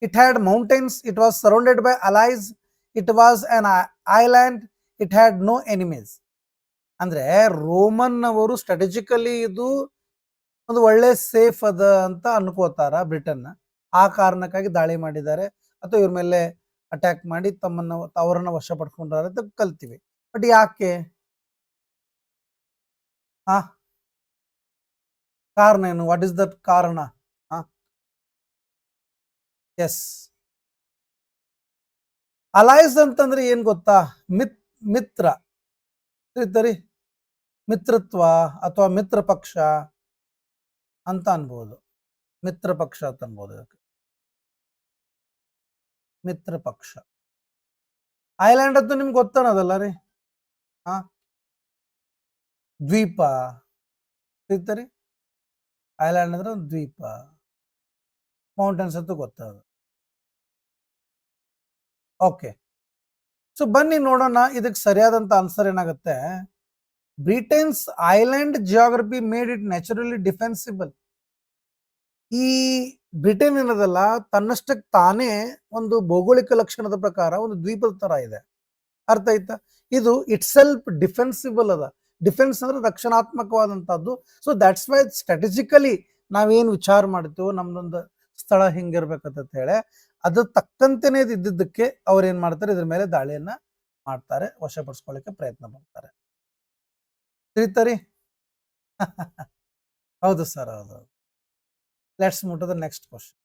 it had mountains, it was surrounded by allies, it was an island, it had no enemies. ಅಂದ್ರೆ ರೋಮನ್ ಅವರು ಸ್ಟ್ರಾಟಜಿಕಲಿ ಇದು ಒಂದು ಒಳ್ಳೆ ಸೇಫ್ ಅದ ಅಂತ ಅನ್ಕೋತಾರ ಬ್ರಿಟನ್. ಆ ಕಾರಣಕ್ಕಾಗಿ ದಾಳಿ ಮಾಡಿದ್ದಾರೆ ಅಥವಾ ಇವ್ರ ಮೇಲೆ ಅಟ್ಯಾಕ್ ಮಾಡಿ ಅವರನ್ನ ವಶ ಪಡ್ಕೊಂಡ್ರೆ ಅಂತ ಕಲ್ತೀವಿ. ಬಟ್ ಯಾಕೆ? ಹಾ, ಕಾರಣ ಏನು? ವಾಟ್ ಇಸ್ ದಟ್ ಕಾರಣ? ಎಸ್, ಅಲೈಸ್ ಅಂತಂದ್ರೆ ಏನ್ ಗೊತ್ತಾ? ಮಿತ್ರ ಮಿತ್ರತ್ವ ಅಥವಾ ಮಿತ್ರ ಪಕ್ಷ ಅಂತ ಅನ್ಬೋದು. ಮಿತ್ರ ಪಕ್ಷ ಅಂತ ಅನ್ಬೋದು. ಮಿತ್ರ ಪಕ್ಷ. ಐಲ್ಯಾಂಡ್ ಅಂತೂ ನಿಮ್ಗೆ ಗೊತ್ತಾನದಲ್ಲ ರೀ. ಹಾ, ದ್ವೀಪ ರೀ. ಐಲ್ಯಾಂಡ್ ಅಂದ್ರೆ ಒಂದು ದ್ವೀಪ. ಮೌಂಟೇನ್ಸ್ ಅಂತೂ ಗೊತ್ತದ. ಓಕೆ, ಸೊ ಬನ್ನಿ ನೋಡೋಣ ಇದಕ್ಕೆ ಸರಿಯಾದಂತ ಆನ್ಸರ್ ಏನಾಗುತ್ತೆ. Britain's island geography made it naturally defensible. ಈ ಬ್ರಿಟನ್ ಏನದಲ್ಲ, ತನ್ನಷ್ಟಕ್ಕೆ ತಾನೇ ಒಂದು ಭೌಗೋಳಿಕ ಲಕ್ಷಣದ ಪ್ರಕಾರ ಒಂದು ದ್ವೀಪದ ತರ ಇದೆ. ಅರ್ಥ ಆಯ್ತಾ? ಇದು ಇಟ್ ಸೆಲ್ಫ್ ಡಿಫೆನ್ಸಿಬಲ್ ಅದ. ಡಿಫೆನ್ಸ್ ಅಂದ್ರೆ ರಕ್ಷಣಾತ್ಮಕವಾದಂತಹದ್ದು. ಸೊ ದಟ್ಸ್ ವೈ ಸ್ಟ್ರಾಟಜಿಕಲಿ ನಾವೇನು ವಿಚಾರ ಮಾಡ್ತೀವೋ ನಮ್ದೊಂದು ಸ್ಥಳ ಹಿಂಗಿರ್ಬೇಕಂತ ಹೇಳಿ ಅದ್ರ ತಕ್ಕಂತೆನೇ ಇದ್ದಿದ್ದಕ್ಕೆ ಅವ್ರು ಏನ್ ಮಾಡ್ತಾರೆ, ಇದ್ರ ಮೇಲೆ ದಾಳಿಯನ್ನ ಮಾಡ್ತಾರೆ, ವಶಪಡಿಸ್ಕೊಳ್ಳಿಕ್ಕೆ ಪ್ರಯತ್ನ ಪಡ್ತಾರೆ. ತಿಳಿತರಿ? ಹೌದು ಸರ್, ಹೌದು. Let's move to the next question.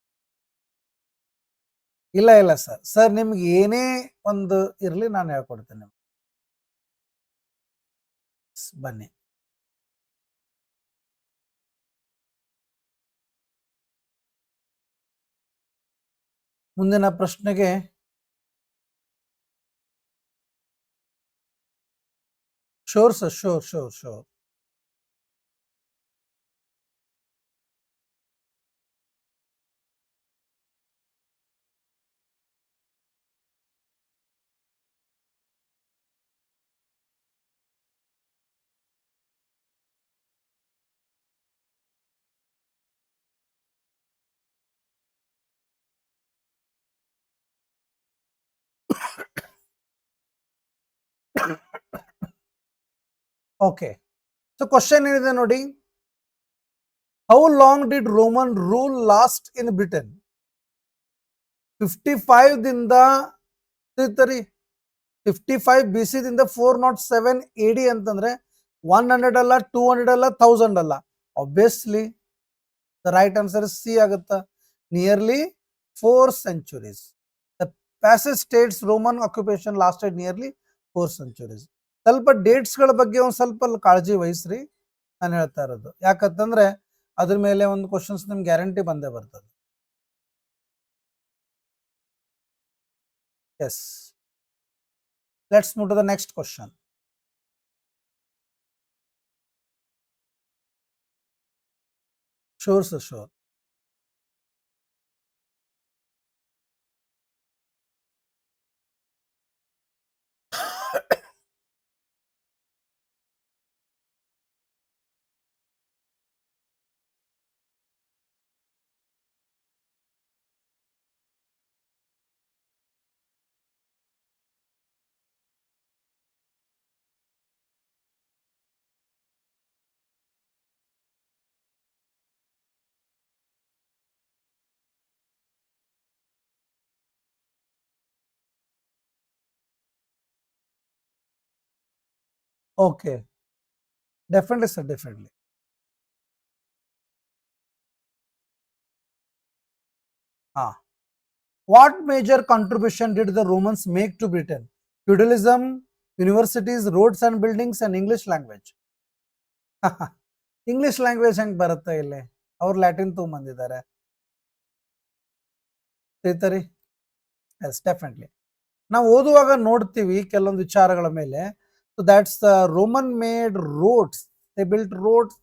ಇಲ್ಲ ಸರ್, ನಿಮ್ಗೆ ಏನೇ ಒಂದು ಇರ್ಲಿ ನಾನು ಹೇಳ್ಕೊಡ್ತೇನೆ. ಬನ್ನಿ, ಮುಂದಿನ ಪ್ರಶ್ನೆಗೆ sure sir, sure. Okay, so question ಏನಿದೆ ನೋಡಿ. How long did Roman rule last in Britain? 55 ದಿಂದ 55 BC ದಿಂದ 407 AD ಅಂತಂದ್ರೆ 100 ಅಲ್ಲ, 200 ಅಲ್ಲ, 1000 ಅಲ್ಲ. Obviously the right answer C ಆಗುತ್ತಾ. Nearly 4 centuries. The passage states Roman occupation lasted nearly 4 centuries. ಸ್ವಲ್ಪ ಡೇಟ್ಸ್ ಗಳ ಬಗ್ಗೆ ಒಂದ್ ಸ್ವಲ್ಪ ಕಾಳಜಿ ವಹಿಸ್ರಿ, ನಾನು ಹೇಳ್ತಾ ಇರೋದು. ಯಾಕಂತಂದ್ರೆ ಅದ್ರ ಮೇಲೆ ಒಂದು ಕ್ವಶನ್ಸ್ ನಿಮ್ಗೆ ಗ್ಯಾರಂಟಿ ಬಂದೇ ಬರ್ತದೆ. Yes, let's move to the next question. Sure sir, sure. Okay, definitely sir, definitely. What major contribution did the Romans make to Britain? Feudalism, universities, roads and buildings, and English language. English language ಹೆಂಗ್ ಬರುತ್ತೆ ಇಲ್ಲಿ? ಅವ್ರು Latin ತಗೊಂಬಂದಿದ್ದಾರೆ. ತಿಳಿತರಿ? Yes, definitely. ನಾವು ಓದುವಾಗ ನೋಡ್ತೀವಿ ಕೆಲವೊಂದು ವಿಚಾರಗಳ ಮೇಲೆ. So that's the Roman made roads. They built roads,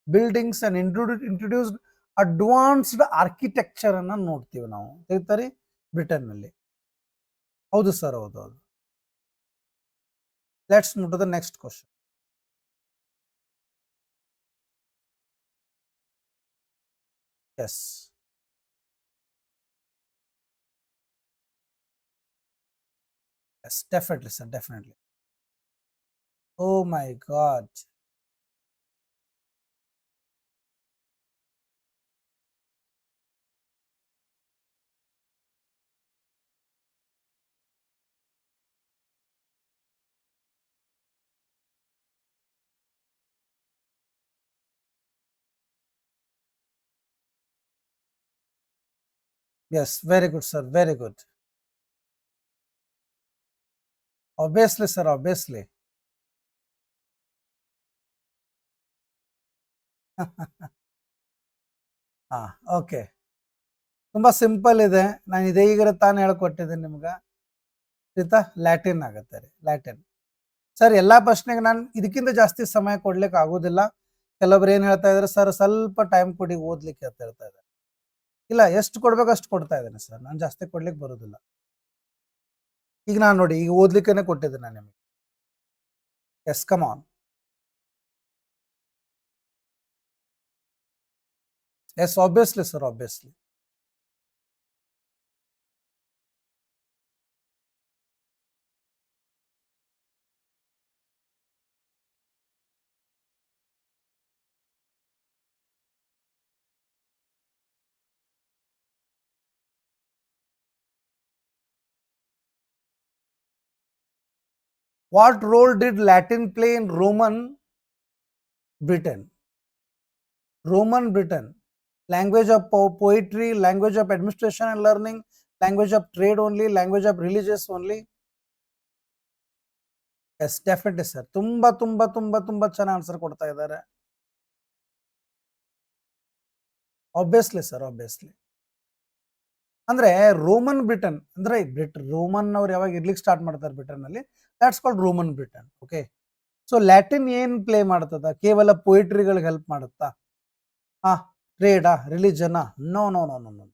buildings and introduced advanced architecture ಅನ್ನ ನೋಡ್ತೀವಿ ನಾವು. ತಿಳಿತರಿ? ಬ್ರಿಟನ್ ನಲ್ಲಿ. ಹೌದು ಸರ್, ಹೌದು ಹೌದು. Let's move to the next question. Yes. Yes, definitely, sir, definitely. Oh my God. Yes, very good, sir, very good. Obviously, sir, obviously. ಹಾ, okay. ತುಂಬಾ simple ಇದೆ. ನಾನು ಇದೇ ಈಗ ತಾನು ಹೇಳ್ಕೊಟ್ಟಿದ್ದೀನಿ ನಿಮ್ಗೆ. ಆಯ್ತಾ? ಲ್ಯಾಟಿನ್ ಆಗುತ್ತೆ ರೀ, ಲ್ಯಾಟಿನ್. ಸರ್, ಎಲ್ಲಾ ಪ್ರಶ್ನೆಗೆ ನಾನು ಇದಕ್ಕಿಂತ ಜಾಸ್ತಿ ಸಮಯ ಕೊಡ್ಲಿಕ್ಕೆ ಆಗೋದಿಲ್ಲ. ಕೆಲವೊಬ್ರು ಏನ್ ಹೇಳ್ತಾ ಇದಾರೆ, ಸರ್ ಸ್ವಲ್ಪ ಟೈಮ್ ಕೊಡಿ ಓದ್ಲಿಕ್ಕೆ ಅಂತ ಹೇಳ್ತಾ ಇದ್ದಾರೆ. ಇಲ್ಲ, ಎಷ್ಟು ಕೊಡ್ಬೇಕು ಅಷ್ಟು ಕೊಡ್ತಾ ಇದ್ದೇನೆ ಸರ್, ನಾನು ಜಾಸ್ತಿ ಕೊಡ್ಲಿಕ್ಕೆ ಬರೋದಿಲ್ಲ. ಈಗ ನಾನು ನೋಡಿ, ಈಗ ಓದ್ಲಿಕ್ಕೇನೆ ಕೊಟ್ಟಿದ್ದೆ ನಾನು ನಿಮಗೆ. Yes, come on. Yes, obviously sir, obviously. What role did Latin play in Roman Britain? Roman Britain. Language of poetry, language of administration and learning, language of trade only, language of religious only. Yes, definitely sir. ತುಂಬಾ ತುಂಬಾ ತುಂಬಾ ತುಂಬಾ ಚೆನ್ನಾಗಿ answer ಕೊಡ್ತಾ ಇದ್ದಾರೆ. Obviously sir, obviously. ಅಂದ್ರೆ Roman Britain ಅಂದ್ರೆ Roman ಅವ್ರು ಯಾವಾಗ ಇರ್ಲಿಕ್ಕೆ ಸ್ಟಾರ್ಟ್ ಮಾಡ್ತಾರೆ ಬ್ರಿಟನ್ ಅಲ್ಲಿ, that's called Roman Britain. Okay. So Latin ಏನ್ ಪ್ಲೇ ಮಾಡ್ತದ? ಕೇವಲ ಪೊಯಿಟ್ರಿಗಳಿಗೆ ಹೆಲ್ಪ್ ಮಾಡುತ್ತಾ? ಟ್ರೇಡಾ, ರಿಲಿಜನಾ? No no no no no.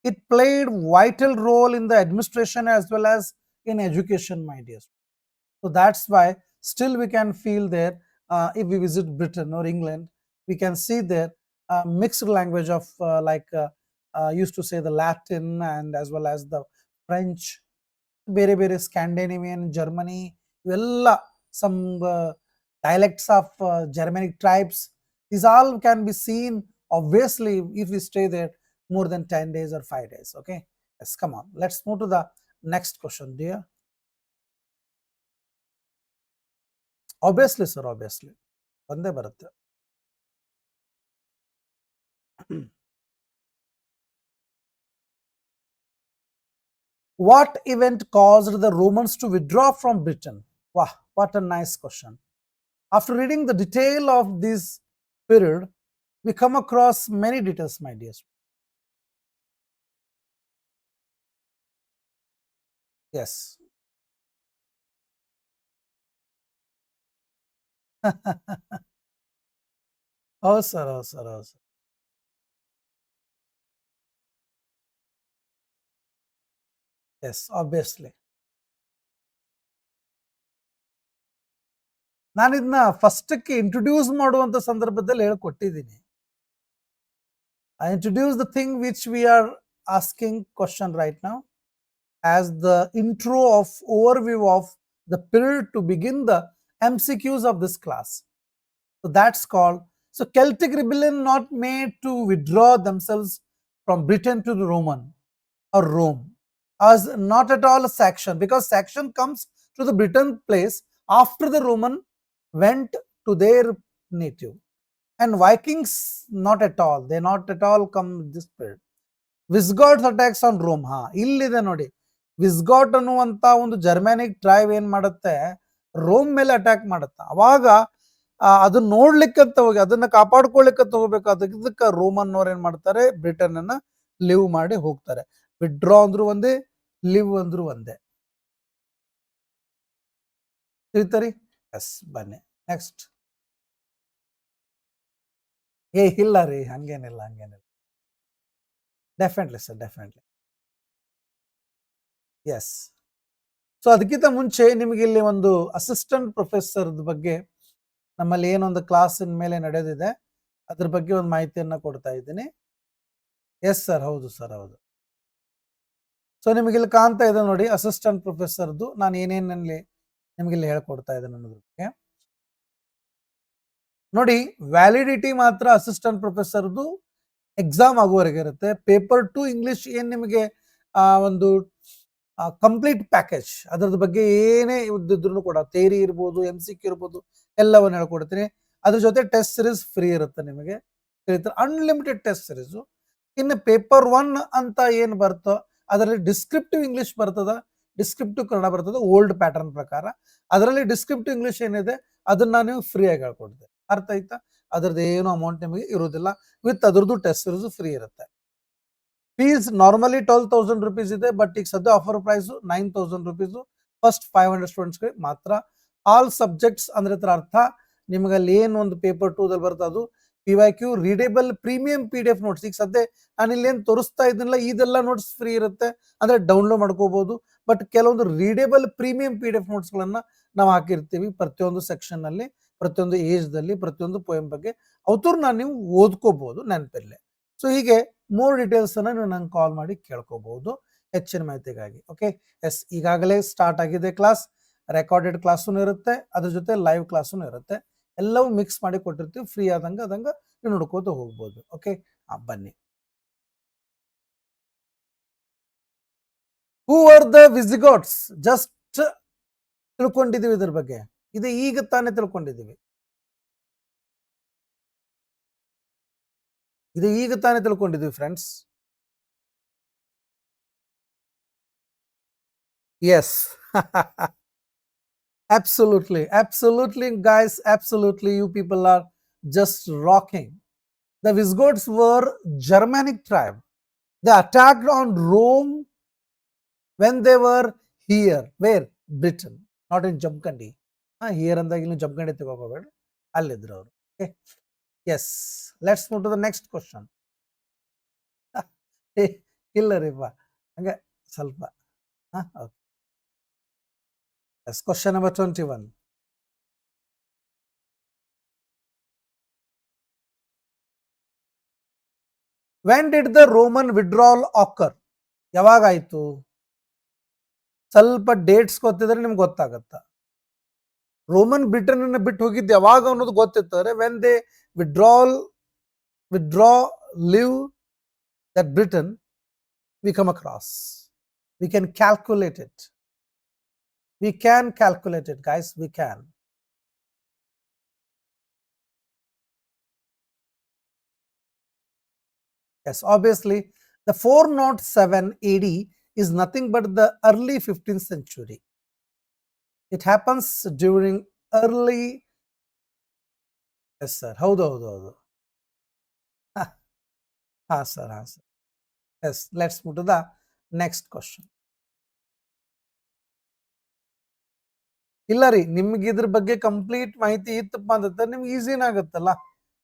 It played vital role in the administration as well as in education, my dear. So that's why still we can feel there, if we visit Britain or England, we can see there mixed language of used to say the Latin and as well as the French, ಬೇರೆ Scandinavian, Germany, ಇವೆಲ್ಲ some dialects of Germanic tribes. These all can be seen obviously if we stay there more than 10 days or 5 days. Okay. Yes, come on. Let's move to the next question, dear. Obviously, sir, obviously. Vande baratte. What event caused the Romans to withdraw from Britain? Wow, what a nice question. After reading the detail of this period, we come across many details, my dear. Yes. Oh, sir, oh, sir, oh, sir. Yes, obviously. ನಾನು ಇದನ್ನ ಫಸ್ಟ್ಗೆ introduce ಮಾಡುವಂತ ಸಂದರ್ಭದಲ್ಲಿ ಹೇಳ್ಕೊಟ್ಟಿದ್ದೀನಿ. I introduce the thing which we are asking question right now as the intro of overview of the period to begin the MCQs of this class. So that's called, so Celtic rebellion not made to withdraw themselves from Britain to the Roman or Rome, as not at all a Saxon, because Saxon comes to the Britain place after the Roman went to their native. And Vikings, not at all. They not at all come this period. Visigoths attacks on Rome. ಹಾ, ಇಲ್ಲಿದೆ ನೋಡಿ. ವಿಸ್ಗಾಟ್ ಅನ್ನುವಂತ ಒಂದು ಜರ್ಮ್ಯಾನಿಕ್ tribe ಏನ್ ಮಾಡುತ್ತೆ, Rome ಮೇಲೆ attack ಮಾಡುತ್ತೆ. ಅವಾಗ ಅದನ್ನ ನೋಡ್ಲಿಕ್ಕಂತ ಹೋಗಿ ಅದನ್ನ ಕಾಪಾಡ್ಕೊಳ್ಳಿಕ್ಕಂತ ಹೋಗ್ಬೇಕಾದಕ್ಕೆ ರೋಮನ್ ಅವ್ರು ಏನ್ ಮಾಡ್ತಾರೆ, ಬ್ರಿಟನ್ ಅನ್ನ ಲಿವ್ ಮಾಡಿ ಹೋಗ್ತಾರೆ. ವಿಡ್ರಾ ಅಂದ್ರು ಒಂದೇ, ಲಿವ್ ಅಂದ್ರು ಒಂದೇ. ತಿಳಿತರಿ? ಎಸ್, ಬನ್ನಿ ನೆಕ್ಸ್ಟ್. ಇಲ್ಲ ರೀ, ಹಂಗೇನಿಲ್ಲ. Definitely sir, definitely. Yes. So ಅದಕ್ಕಿಂತ ಮುಂಚೆ ನಿಮಗೆ ಇಲ್ಲಿ ಒಂದು ಅಸಿಸ್ಟೆಂಟ್ ಪ್ರೊಫೆಸರ್ ಬಗ್ಗೆ ನಮ್ಮಲ್ಲಿ ಏನೊಂದು ಕ್ಲಾಸ್ ಮೇಲೆ ನಡೆದಿದೆ, ಅದ್ರ ಬಗ್ಗೆ ಒಂದು ಮಾಹಿತಿಯನ್ನ ಕೊಡ್ತಾ ಇದ್ದೀನಿ. ಎಸ್ ಸರ್, ಹೌದು ಸರ್, ಹೌದು. ಸೊ ನಿಮಗೆ ಇಲ್ಲಿ ಕಾಣ್ತಾ ಇದೆ ನೋಡಿ, ಅಸಿಸ್ಟೆಂಟ್ ಪ್ರೊಫೆಸರ್ದು ನಾನು ಏನೇನಲ್ಲಿ ನಿಮಗೆ ಇಲ್ಲಿ ಹೇಳ್ಕೊಡ್ತಾ ಇದ್ದೇನೆ ಅನ್ನೋದ್ರ ಬಗ್ಗೆ ನೋಡಿ. ವ್ಯಾಲಿಡಿಟಿ ಮಾತ್ರ ಅಸಿಸ್ಟೆಂಟ್ ಪ್ರೊಫೆಸರ್ದು ಎಕ್ಸಾಮ್ ಆಗುವವರೆಗೆ ಇರುತ್ತೆ. ಪೇಪರ್ 2 ಇಂಗ್ಲಿಷ್ ಏನ್ ನಿಮಗೆ ಒಂದು ಕಂಪ್ಲೀಟ್ ಪ್ಯಾಕೇಜ್, ಅದ್ರದ್ದು ಬಗ್ಗೆ ಏನೇ ಇದ್ದಿದ್ರು ಕೂಡ, ಥಿಯರಿ ಇರ್ಬೋದು, MCQ ಇರ್ಬೋದು, ಎಲ್ಲವನ್ನು ಹೇಳ್ಕೊಡ್ತೀನಿ. ಅದ್ರ ಜೊತೆ ಟೆಸ್ಟ್ ಸಿರೀಸ್ ಫ್ರೀ ಇರುತ್ತೆ ನಿಮಗೆ, ಅನ್ಲಿಮಿಟೆಡ್ ಟೆಸ್ಟ್ ಸಿರೀಸು. ಇನ್ನು ಪೇಪರ್ 1 ಅಂತ ಏನ್ ಬರ್ತೋ ಅದರಲ್ಲಿ ಡಿಸ್ಕ್ರಿಪ್ಟಿವ್ ಇಂಗ್ಲಿಷ್ ಬರ್ತದ, ಡಿಸ್ಕ್ರಿಪ್ಟಿವ್ ಕನ್ನಡ ಬರ್ತದೆ ಓಲ್ಡ್ ಪ್ಯಾಟರ್ನ್ ಪ್ರಕಾರ. ಅದರಲ್ಲಿ ಡಿಸ್ಕ್ರಿಪ್ಟಿವ್ ಇಂಗ್ಲಿಷ್ ಏನಿದೆ ಅದನ್ನ ನೀವು ಫ್ರೀ ಆಗಿ ಹೇಳ್ಕೊಡ್ತೀವಿ. ಅರ್ಥ ಆಯ್ತಾ? ಅದ್ರದ್ದು ಏನು ಅಮೌಂಟ್ ನಿಮಗೆ ಇರುವುದಿಲ್ಲ, ವಿತ್ ಅದ್ರದ್ದು ಟೆಸ್ಟ್ ಸಿರೀಸ್ ಫ್ರೀ ಇರುತ್ತೆ. ಫೀಸ್ ನಾರ್ಮಲಿ 12,000 rupees ಇದೆ, ಬಟ್ ಈಗ ಸದ್ಯ ಆಫರ್ ಪ್ರೈಸ್ 9,000 rupees. ಫಸ್ಟ್ 500 ಸ್ಟೂಡೆಂಟ್ಸ್ಗೆ ಮಾತ್ರ. ಆಲ್ ಸಬ್ಜೆಕ್ಟ್ಸ್ ಅಂದ್ರೆ ಅರ್ಥ ನಿಮಗೆ ಅಲ್ಲಿ ಏನು ಒಂದು ಪೇಪರ್ 2 ದಲ್ಲಿ ಬರುತ್ತೆ ಅದು PYQ readable premium PDF notes. ಈಗ ಸದ್ಯ ನಾನು ಇಲ್ಲಿ ಏನು ತೋರಿಸ್ತಾ ಇದ್ದೀನಲ್ಲ, ಇದೆಲ್ಲ ನೋಟ್ಸ್ ಫ್ರೀ ಇರುತ್ತೆ, ಅಂದ್ರೆ ಡೌನ್ಲೋಡ್ ಮಾಡ್ಕೋಬಹುದು. ಬಟ್ ಕೆಲವೊಂದು ರೀಡೇಬಲ್ ಪ್ರೀಮಿಯಂ PDF ನೋಟ್ಸ್ ಗಳನ್ನ ನಾವು ಹಾಕಿರ್ತೀವಿ ಪ್ರತಿಯೊಂದು ಸೆಕ್ಷನ್ ನಲ್ಲಿ, ಪ್ರತಿಯೊಂದು ಏಜ್ ದಲ್ಲಿ, ಪ್ರತಿಯೊಂದು ಪೋಯಂ ಬಗ್ಗೆ ಅವತೂರ್ನ ನೀವು ಓದ್ಕೋಬಹುದು ನೆನಪಿರ್ಲಿ. ಸೊ ಹೀಗೆ ಮೋರ್ ಡೀಟೇಲ್ಸ್ ಅನ್ನ ನೀವು ನಂಗೆ ಕಾಲ್ ಮಾಡಿ ಕೇಳ್ಕೋಬಹುದು ಹೆಚ್ಚಿನ ಮಾಹಿತಿಗಾಗಿ. ಓಕೆ, ಎಸ್, ಈಗಾಗಲೇ ಸ್ಟಾರ್ಟ್ ಆಗಿದೆ ಕ್ಲಾಸ್. ರೆಕಾರ್ಡೆಡ್ ಕ್ಲಾಸೂ ಇರುತ್ತೆ, ಅದ್ರ ಜೊತೆ ಲೈವ್ ಕ್ಲಾಸೂ ಇರುತ್ತೆ. ಎಲ್ಲವೂ ಮಿಕ್ಸ್ ಮಾಡಿ ಕೊಟ್ಟಿರ್ತೀವಿ, ಫ್ರೀ ಆದಂಗ ನೀವು ನೋಡ್ಕೋತ ಹೋಗ್ಬೋದು. ಓಕೆ, ಬನ್ನಿ. Who are the Visigoths? Just ತಿಳ್ಕೊಂಡಿದೀವಿ ಇದ್ರ ಬಗ್ಗೆ, ಇದು ಈಗ ತಾನೇ ತಿಳ್ಕೊಂಡಿದೀವಿ. Friends. Yes. absolutely guys, absolutely, you people are just rocking. The Visigoths were Germanic tribe. They attacked on Rome when they were here. Where? Britain, not in Jamkandi. Here and the Jamkandi ತಗೋಬೇಡ, ಅಲ್ಲಿದ್ರು ಅವರು. Okay, yes, let's move to the next question. ಇಲ್ಲ ರೀಪ, ಹಂಗೆ ಸ್ವಲ್ಪ. Okay, yes, question number 21. When did the Roman withdrawal occur? ಯಾವಾಗಾಯ್ತು? ಸ್ವಲ್ಪ dates ಗೊತ್ತಿದ್ರೆ ನಿಮ್ಗೆ ಗೊತ್ತಾಗತ್ತ. Roman Britain ಅನ್ನು ಬಿಟ್ಟು ಹೋಗಿದ್ದು ಯಾವಾಗ ಅನ್ನೋದು ಗೊತ್ತಿರ್ತಾರೆ. When they withdraw, leave that Britain, we come across. We can calculate it. Guys, we can. Yes, obviously, the 407 AD is nothing but the early 15th century. It happens during early. Yes, sir. ಹೌದು. sir. Yes, let's move to the next question. ಇಲ್ಲ ರೀ, ನಿಮ್ಗೆ ಇದ್ರ ಬಗ್ಗೆ complete ಮಾಹಿತಿ ಇತ್ತಪ್ಪ ಅಂತ ನಿಮ್ಗೆ ಈಸಿನ ಆಗುತ್ತಲ್ಲ.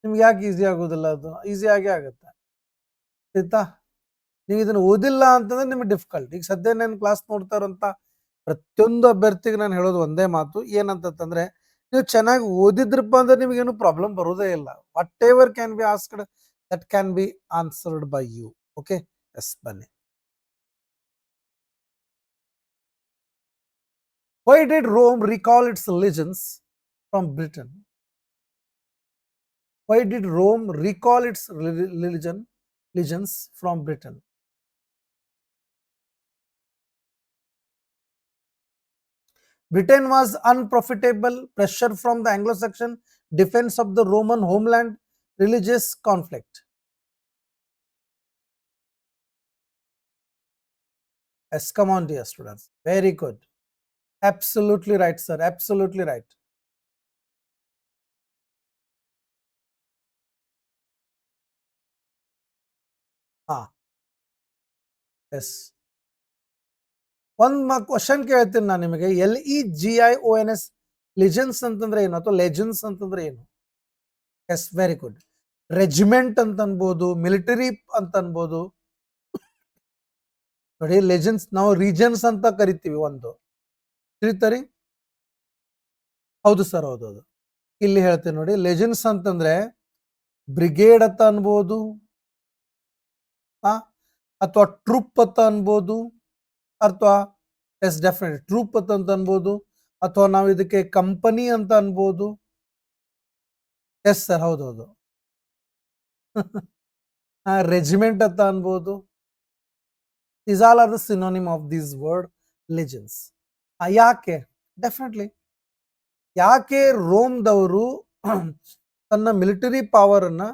ನಿಮ್ಗೆ ಯಾಕೆ ಈಸಿ ಆಗೋದಿಲ್ಲ? ಅದು ಈಸಿ ಆಗೇ ಆಗುತ್ತೆ. ಆಯ್ತಾ? ನೀವು ಇದನ್ನ ಓದಿಲ್ಲ ಅಂತಂದ್ರೆ ನಿಮ್ಗೆ ಡಿಫಿಕಲ್ಟ್. ಈಗ ಸದ್ಯ ನಾನು ಕ್ಲಾಸ್ ನೋಡ್ತಾ ಇರೋಂಥ ಪ್ರತಿಯೊಂದು ಅಭ್ಯರ್ಥಿಗೆ ನಾನು ಹೇಳೋದು ಒಂದೇ ಮಾತು, ಏನಂತಂದ್ರೆ ನೀವು ಚೆನ್ನಾಗಿ ಓದಿದ್ರಪ್ಪ ಅಂದ್ರೆ ನಿಮಗೇನು ಪ್ರಾಬ್ಲಮ್ ಬರೋದೇ ಇಲ್ಲ. Whatever can be asked, that can be answered by you. Okay, yes, ಬನ್ನಿ. Why did Rome recall its legions from Britain? Why did Rome recall its legions from Britain? Britain was unprofitable, pressure from the Anglo-Saxon, defense of the Roman homeland, religious conflict. Yes, come on, dear students. Very good. Absolutely right, sir. Absolutely right. Yes. ಒಂದು question ಕೇಳ್ತೀನಿ ನಾನು ನಿಮಗೆ. LEGIONS ಲಿಜನ್ಸ್ ಅಂತಂದ್ರೆ ಏನು ಅಥವಾ ಲೆಜನ್ಸ್ ಅಂತಂದ್ರೆ ಏನು? S, very good. Regiment ಅಂತ ಅನ್ಬೋದು, ಮಿಲಿಟರಿ ಅಂತ ಅನ್ಬೋದು. ನೋಡಿ, ಲೆಜನ್ಸ್ ನಾವು ರೀಜನ್ಸ್ ಅಂತ ಕರಿತೀವಿ. ಒಂದು ತಿಳಿತರಿ? ಹೌದು ಸರ್, ಹೌದೌದು. ಇಲ್ಲಿ ಹೇಳ್ತೇನೆ ನೋಡಿ, ಲೆಜನ್ಸ್ ಅಂತಂದ್ರೆ ಬ್ರಿಗೇಡ್ ಅಂತ ಅನ್ಬೋದು, ಅಥವಾ ಟ್ರೂಪ್ ಅಂತ ಅನ್ಬೋದು, ಅಥವಾ ಎಸ್ ಡೆಫಿನೆಟ್ ಟ್ರೂಪ್ ಅಂತ ಅನ್ಬೋದು, ಅಥವಾ ನಾವು ಇದಕ್ಕೆ ಕಂಪನಿ ಅಂತ ಅನ್ಬೋದು. ಎಸ್ ಸರ್, ಹೌದೌದು. ರೆಜಿಮೆಂಟ್ ಅಂತ ಅನ್ಬೋದು. These all are the synonym of this word legends. ಯಾಕೆ? ಡೆಫಿನೆಟ್ಲಿ ಯಾಕೆ ರೋಮ್ದವರು ತನ್ನ ಮಿಲಿಟರಿ ಪವರ್ ಅನ್ನ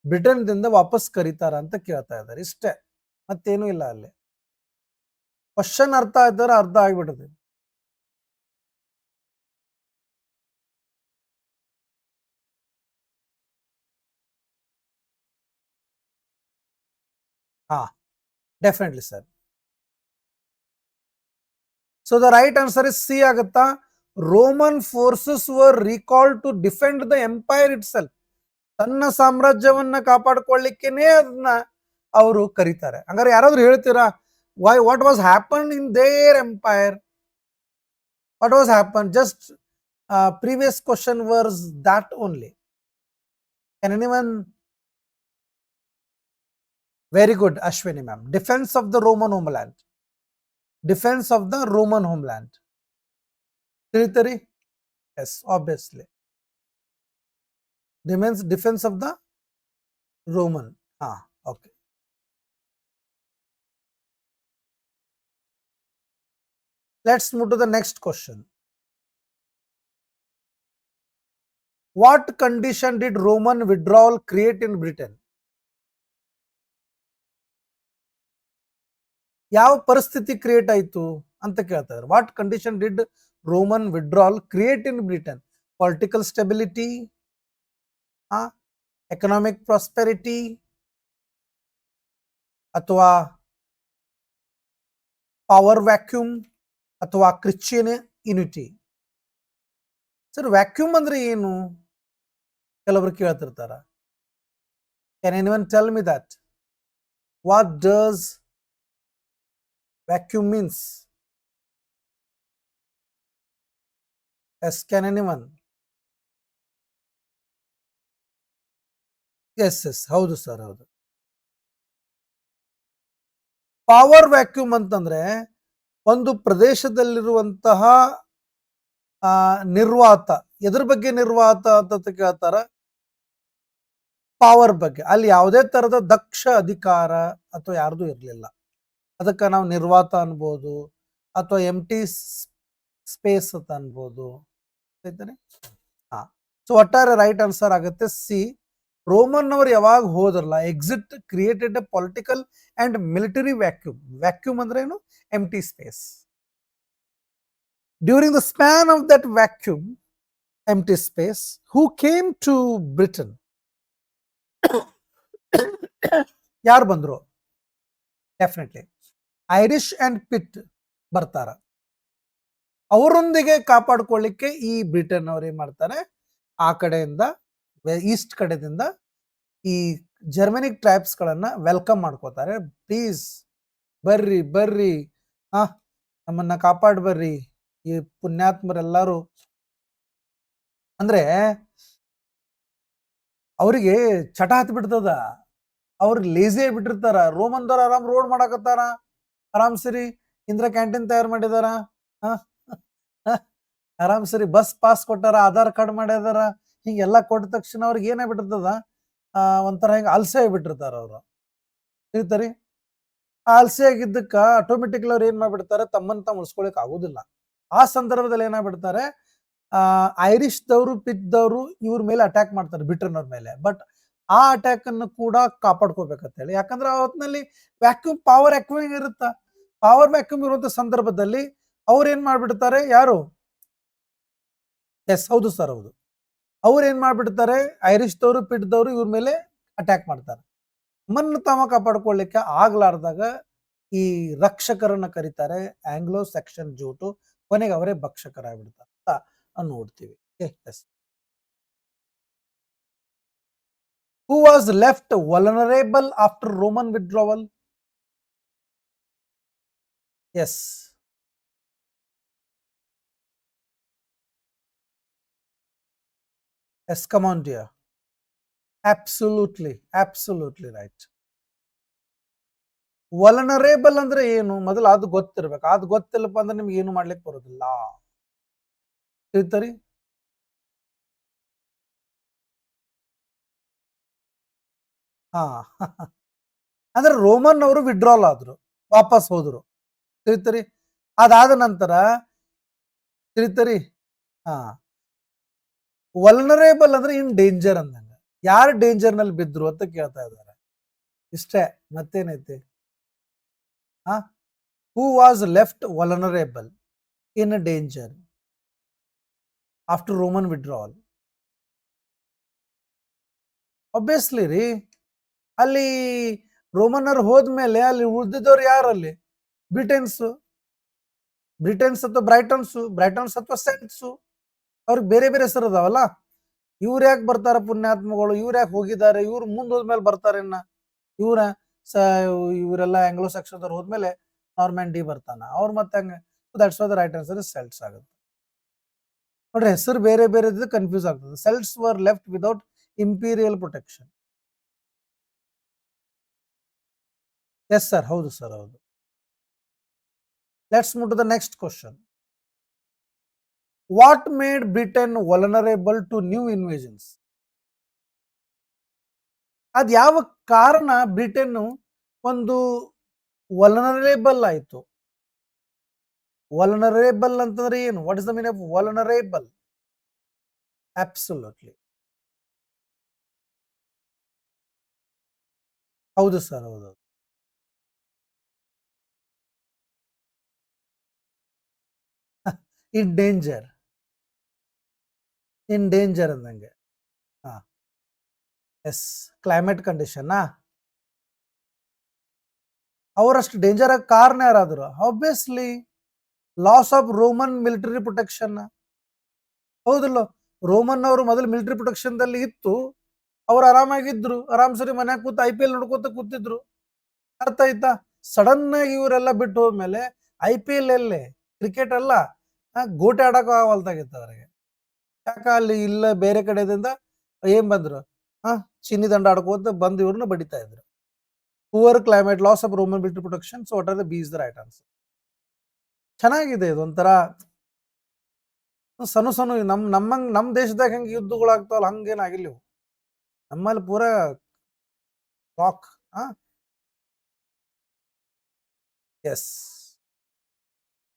ಬ್ರಿಟನ್ ದಿಂದ ವಾಪಸ್ ಕರೀತಾರ ಅಂತ ಕೇಳ್ತಾ ಇದ್ದಾರೆ. ಇಷ್ಟೇ, ಮತ್ತೇನು ಇಲ್ಲ ಅಲ್ಲಿ. ಕ್ವಶನ್ ಅರ್ಥ ಆಯ್ತಾರ ಅರ್ಧ ಆಗ್ಬಿಡುತ್ತೆ. Definitely sir. So the right answer is C ಆಗುತ್ತಾ. Roman forces were recalled to defend the empire itself. ತನ್ನ ಸಾಮ್ರಾಜ್ಯವನ್ನ ಕಾಪಾಡ್ಕೊಳ್ಳಿಕ್ಕೇನೆ ಅದನ್ನ ಅವರು ಕರೀತಾರೆ. ಹಂಗಾರೆ ಯಾರಾದ್ರೂ ಹೇಳ್ತೀರಾ what was happen in their empire? What was happen? Just previous question was that only. Can anyone? Very good, Ashwini ma'am. Defense of the Roman homeland. Defense of the Roman homeland. Territory? Yes, obviously. Defense of the Roman. Okay. Let's move to the next question. What condition did Roman withdrawal create in Britain? ಯಾವ ಪರಿಸ್ಥಿತಿ create ಆಯಿತು ಅಂತ ಕೇಳ್ತಾ ಇದ್ದಾರೆ. What condition did Roman withdrawal create in Britain? Political stability, economic prosperity, ಅಥವಾ power vacuum, ಅಥವಾ Christian unity? Sir, vacuum ಅಂದ್ರೆ ಏನು ಕೆಲವರು ಕೇಳ್ತಿರ್ತಾರ. Can anyone tell me that? What does vacuum means? Yes, can anyone? Yes, ಹೌದು sir, ಹೌದು. Power vacuum ಅಂತಂದ್ರೆ ಒಂದು ಪ್ರದೇಶದಲ್ಲಿರುವಂತಹ ನಿರ್ವಾತ. ಎದ್ರ ಬಗ್ಗೆ ನಿರ್ವಾತ ಅಂತ ಕೇಳ್ತಾರ? ಪವರ್ ಬಗ್ಗೆ. ಅಲ್ಲಿ ಯಾವುದೇ ತರದ ದಕ್ಷ ಅಧಿಕಾರ ಅಥವಾ ಯಾರ್ದು ಇರಲಿಲ್ಲ. ಅದಕ್ಕೆ ನಾವು ನಿರ್ವಾತ ಅನ್ಬೋದು, ಅಥವಾ ಎಂಟಿ ಸ್ಪೇಸ್ ಅಂತ ಅನ್ಬೋದು. ಸೊ ಒಟ್ಟಾರೆ ರೈಟ್ ಆನ್ಸರ್ ಆಗುತ್ತೆ ಸಿ. ರೋಮನ್ ಅವರು ಯಾವಾಗ ಹೋದ್ರಲ್ಲ, exit created a political and military vacuum. Vacuum ಅಂದ್ರೆ ಏನು? Empty space. During the span of that vacuum, empty space, who came to Britain? ಯಾರು ಬಂದ್ರು? ಡೆಫಿನೆಟ್ಲಿ ಐರಿಷ್ ಅಂಡ್ ಪಿಟ್ ಬರ್ತಾರ. ಅವರೊಂದಿಗೆ ಕಾಪಾಡ್ಕೊಳ್ಳಿಕ್ಕೆ ಈ ಬ್ರಿಟನ್ ಅವ್ರು ಏನ್ ಮಾಡ್ತಾರೆ, ಆ ಕಡೆಯಿಂದ ಈಸ್ಟ್ ಕಡೆದಿಂದ ಈ ಜರ್ಮನಿಕ್ ಟ್ರೈಬ್ಸ್ ಗಳನ್ನ ವೆಲ್ಕಮ್ ಮಾಡ್ಕೋತಾರೆ. ಪ್ಲೀಸ್ ಬರ್ರಿ ಬರ್ರಿ, ನಮ್ಮನ್ನ ಕಾಪಾಡ್ ಬರ್ರಿ ಈ ಪುಣ್ಯಾತ್ಮರೆಲ್ಲರೂ. ಅಂದ್ರೆ ಅವರಿಗೆ ಚಟ ಹತ್ ಬಿಡ್ತದ, ಅವ್ರು ಲೇಜಿ ಆಗಿಬಿಟ್ಟಿರ್ತಾರ. ರೋಮನ್ದವ್ರ ಆರಾಮ್ ರೋಡ್ ಮಾಡಾಕತ್ತಾರ, ಆರಾಮ್ ಸರಿ ಇಂದ್ರ ಕ್ಯಾಂಟೀನ್ ತಯಾರು ಮಾಡಿದಾರ, ಆರಾಮ್ ಸರಿ ಬಸ್ ಪಾಸ್ ಕೊಟ್ಟಾರ, ಆಧಾರ್ ಕಾರ್ಡ್ ಮಾಡಿದಾರ. ಹಿಂಗೆಲ್ಲಾ ಕೊಟ್ಟ ತಕ್ಷಣ ಅವ್ರಿಗೆ ಏನಾಗ್ಬಿಟ್ಟಿರ್ತದ, ಒಂಥರ ಹಿಂಗ ಅಲ್ಸೆ ಆಗಿಬಿಟ್ಟಿರ್ತಾರ ಅವ್ರು. ತಿಳಿತರಿ? ಆಲ್ಸೆ ಆಗಿದ್ದಕ್ಕ ಆಟೋಮೆಟಿಕ್ಲಿ ಅವ್ರು ಏನ್ ಮಾಡ್ಬಿಡ್ತಾರೆ, ತಮ್ಮನ್ನ ತಾವು ಉಳಿಸ್ಕೊಳಕ್ ಆಗುದಿಲ್ಲ. ಆ ಸಂದರ್ಭದಲ್ಲಿ ಏನಾಗ್ಬಿಡ್ತಾರೆ, ಐರಿಷ್ ದವರು ಪಿಚ್ದವರು ಇವ್ರ ಮೇಲೆ ಅಟ್ಯಾಕ್ ಮಾಡ್ತಾರೆ, ಬ್ರಿಟನ್ ಅವ್ರ ಮೇಲೆ. ಬಟ್ ಆ ಅಟ್ಯಾಕ್ ಅನ್ನು ಕೂಡ ಕಾಪಾಡ್ಕೋಬೇಕಂತ ಹೇಳಿ, ಯಾಕಂದ್ರೆ ಆ ಹೊತ್ತಿನಲ್ಲಿ ವ್ಯಾಕ್ಯೂಮ್ ಪವರ್ ವ್ಯಾಕ್ಯೂಮ್ ಇರುತ್ತ, ಪವರ್ ವ್ಯಾಕ್ಯೂಮ್ ಇರುವಂತ ಸಂದರ್ಭದಲ್ಲಿ ಅವ್ರು ಏನ್ ಮಾಡ್ಬಿಡ್ತಾರೆ, ಯಾರು, ಎಸ್ ಹೌದು ಸರ್ ಹೌದು, ಅವ್ರು ಏನ್ ಮಾಡ್ಬಿಡ್ತಾರೆ, ಐರಿಷ್ ದವರು ಪಿಟ್ದವರು ಇವ್ರ ಮೇಲೆ ಅಟ್ಯಾಕ್ ಮಾಡ್ತಾರೆ. ಮನ್ನು ತಾವ ಕಾಪಾಡ್ಕೊಳ್ಳಿಕ್ಕೆ ಆಗ್ಲಾರ್ದಾಗ ಈ ರಕ್ಷಕರನ್ನ ಕರೀತಾರೆ ಆಂಗ್ಲೋ ಸೆಕ್ಷನ್ ಜೂಟು, ಕೊನೆಗೆ ಅವರೇ ಭಕ್ಷಕರಾಗ್ಬಿಡ್ತಾರೆ ಅಂತ ನೋಡ್ತೀವಿ. Who was left vulnerable after Roman withdrawal? Yes. Yes, come on dear. Absolutely right. Vulnerable ಅಂದ್ರೆ ಏನು ಮೊದಲು ಅದು ಗೊತ್ತಿರ್ಬೇಕು. ಅದು ಗೊತ್ತಿಲ್ಲಪ್ಪ ಅಂದ್ರೆ ನಿಮ್ಗೆ ಏನು ಮಾಡ್ಲಿಕ್ಕೆ ಬರೋದಿಲ್ಲ. ತಿಳಿತರಿ? ಹಾ ಅಂದ್ರೆ ರೋಮನ್ ಅವರು ವಿಡ್ರಾಲ್ ಆದ್ರು, ವಾಪಸ್ ಹೋದ್ರು. ತಿಳಿತರಿ? ಅದಾದ ನಂತರ ತಿಳಿತರಿ, ಹಾ ವಲ್ನರೇಬಲ್ ಅಂದ್ರೆ ಇನ್ ಡೇಂಜರ್ ಅಂದಂಗ. ಯಾರು ಡೇಂಜರ್ ನಲ್ಲಿ ಬಿದ್ರು ಅಂತ ಕೇಳ್ತಾ ಇದ್ದಾರೆ. ಇಷ್ಟೇ, ಮತ್ತೇನೈತಿ? Who was left vulnerable in a danger after Roman withdrawal? Obviously ರೀ, ಅಲ್ಲಿ ರೋಮನ್ನರು ಹೋದ್ಮೇಲೆ ಅಲ್ಲಿ ಉಳಿದಿದ್ದವ್ರು ಯಾರಲ್ಲಿ? ಬ್ರಿಟನ್ಸ್ ಅಥವಾ ಬ್ರೈಟನ್ಸ್ ಅಥವಾ ಸೆಂಟ್ಸು. ಅವ್ರಿಗೆ ಬೇರೆ ಬೇರೆ ಹೆಸರು ಅದಾವಲ್ಲ. ಇವ್ರು ಯಾಕೆ ಬರ್ತಾರ ಪುಣ್ಯಾತ್ಮಗಳು, ಇವ್ರು ಯಾಕೆ ಹೋಗಿದ್ದಾರೆ, ಇವ್ರು ಮುಂದೆ ಹೋದ್ಮೇಲೆ ಬರ್ತಾರೆ ಇನ್ನ. ಇವರೆಲ್ಲ ಆಂಗ್ಲೋ ಸೆಕ್ಷನ್ ಹೋದ್ಮೇಲೆ ನಾರ್ಮ್ಯಾಂಡಿ ಬರ್ತಾನ, ಅವ್ರು ಮತ್ತೆ ಹಂಗೆ. That's why the right answer is Celts ಆಗುತ್ತೆ. ನೋಡ್ರಿ, ಹೆಸರು ಬೇರೆ ಬೇರೆ ಕನ್ಫ್ಯೂಸ್ ಆಗ್ತದೆ. Celts were left without imperial protection. Yes sir, ಹೌದು ಸರ್ ಹೌದು. Let's move to the next question. What made Britain vulnerable to new invasions? ಅದ್ ಯಾವ ಕಾರಣ ಬ್ರಿಟನ್ ಒಂದು ವಲ್ನರೇಬಲ್ ಆಯ್ತು? ವಲ್ನರೇಬಲ್ ಅಂತಂದ್ರೆ ಏನು? What is the meaning of vulnerable? Absolutely ಹೌದು ಸರ್ ಹೌದು. ಇನ್ ಡೇಂಜರ್ ಅಂದಂಗೆ. ಹಾ ಎಸ್, ಕ್ಲೈಮೇಟ್ ಕಂಡೀಷನ್. ಅವರಷ್ಟು ಡೇಂಜರ್ ಆಗಿ ಕಾರಣ ಯಾರಾದ್ರು? Obviously loss of Roman military protection. ಹೌದಲ್ಲ, ರೋಮನ್ ಅವರು ಮೊದಲು ಮಿಲಿಟರಿ ಪ್ರೊಟೆಕ್ಷನ್ ದಲ್ಲಿ ಇತ್ತು, ಅವ್ರು ಆರಾಮಾಗಿದ್ರು, ಆರಾಮ್ ಸರಿ ಮನ್ಯಾಗ ಕೂತ್ IPL ನೋಡ್ಕೋತ ಕೂತಿದ್ರು. ಅರ್ಥ ಆಯ್ತಾ? ಸಡನ್ ಆಗಿ ಇವರೆಲ್ಲ ಬಿಟ್ಟು ಹೋದ್ಮೇಲೆ IPL ಎಲ್ಲೇ, ಕ್ರಿಕೆಟ್ ಅಲ್ಲ, ಗೋಟೆ ಆಡಕ್ ಆಗವಲ್ತಾಗಿತ್ತು ಅವ್ರಿಗೆ. ಯಾಕ ಅಲ್ಲಿ ಇಲ್ಲ ಬೇರೆ ಕಡೆದಿಂದ ಏನ್ ಬಂದ್ರು, ಚಿನ್ನಿ ದಂಡ ಆಡ್ಕೋತ ಬಂದು ಇವ್ರನ್ನ ಬಡಿತಾ ಇದ್ರು. Poor climate, loss of Roman military protection. So what are the B is the right answer. ಚೆನ್ನಾಗಿದೆ ಇದು. ಒಂಥರ ಸಣ್ಣ ನಮ್ಮ ದೇಶದಾಗ ಹೆಂಗೆ ಯುದ್ಧಗಳಾಗ್ತಾವಲ್ಲ ಹಂಗೇನಾಗಿಲ್ಲ ಇವು. ನಮ್ಮಲ್ಲಿ ಪೂರಾ ರಾಕ್. ಎಸ್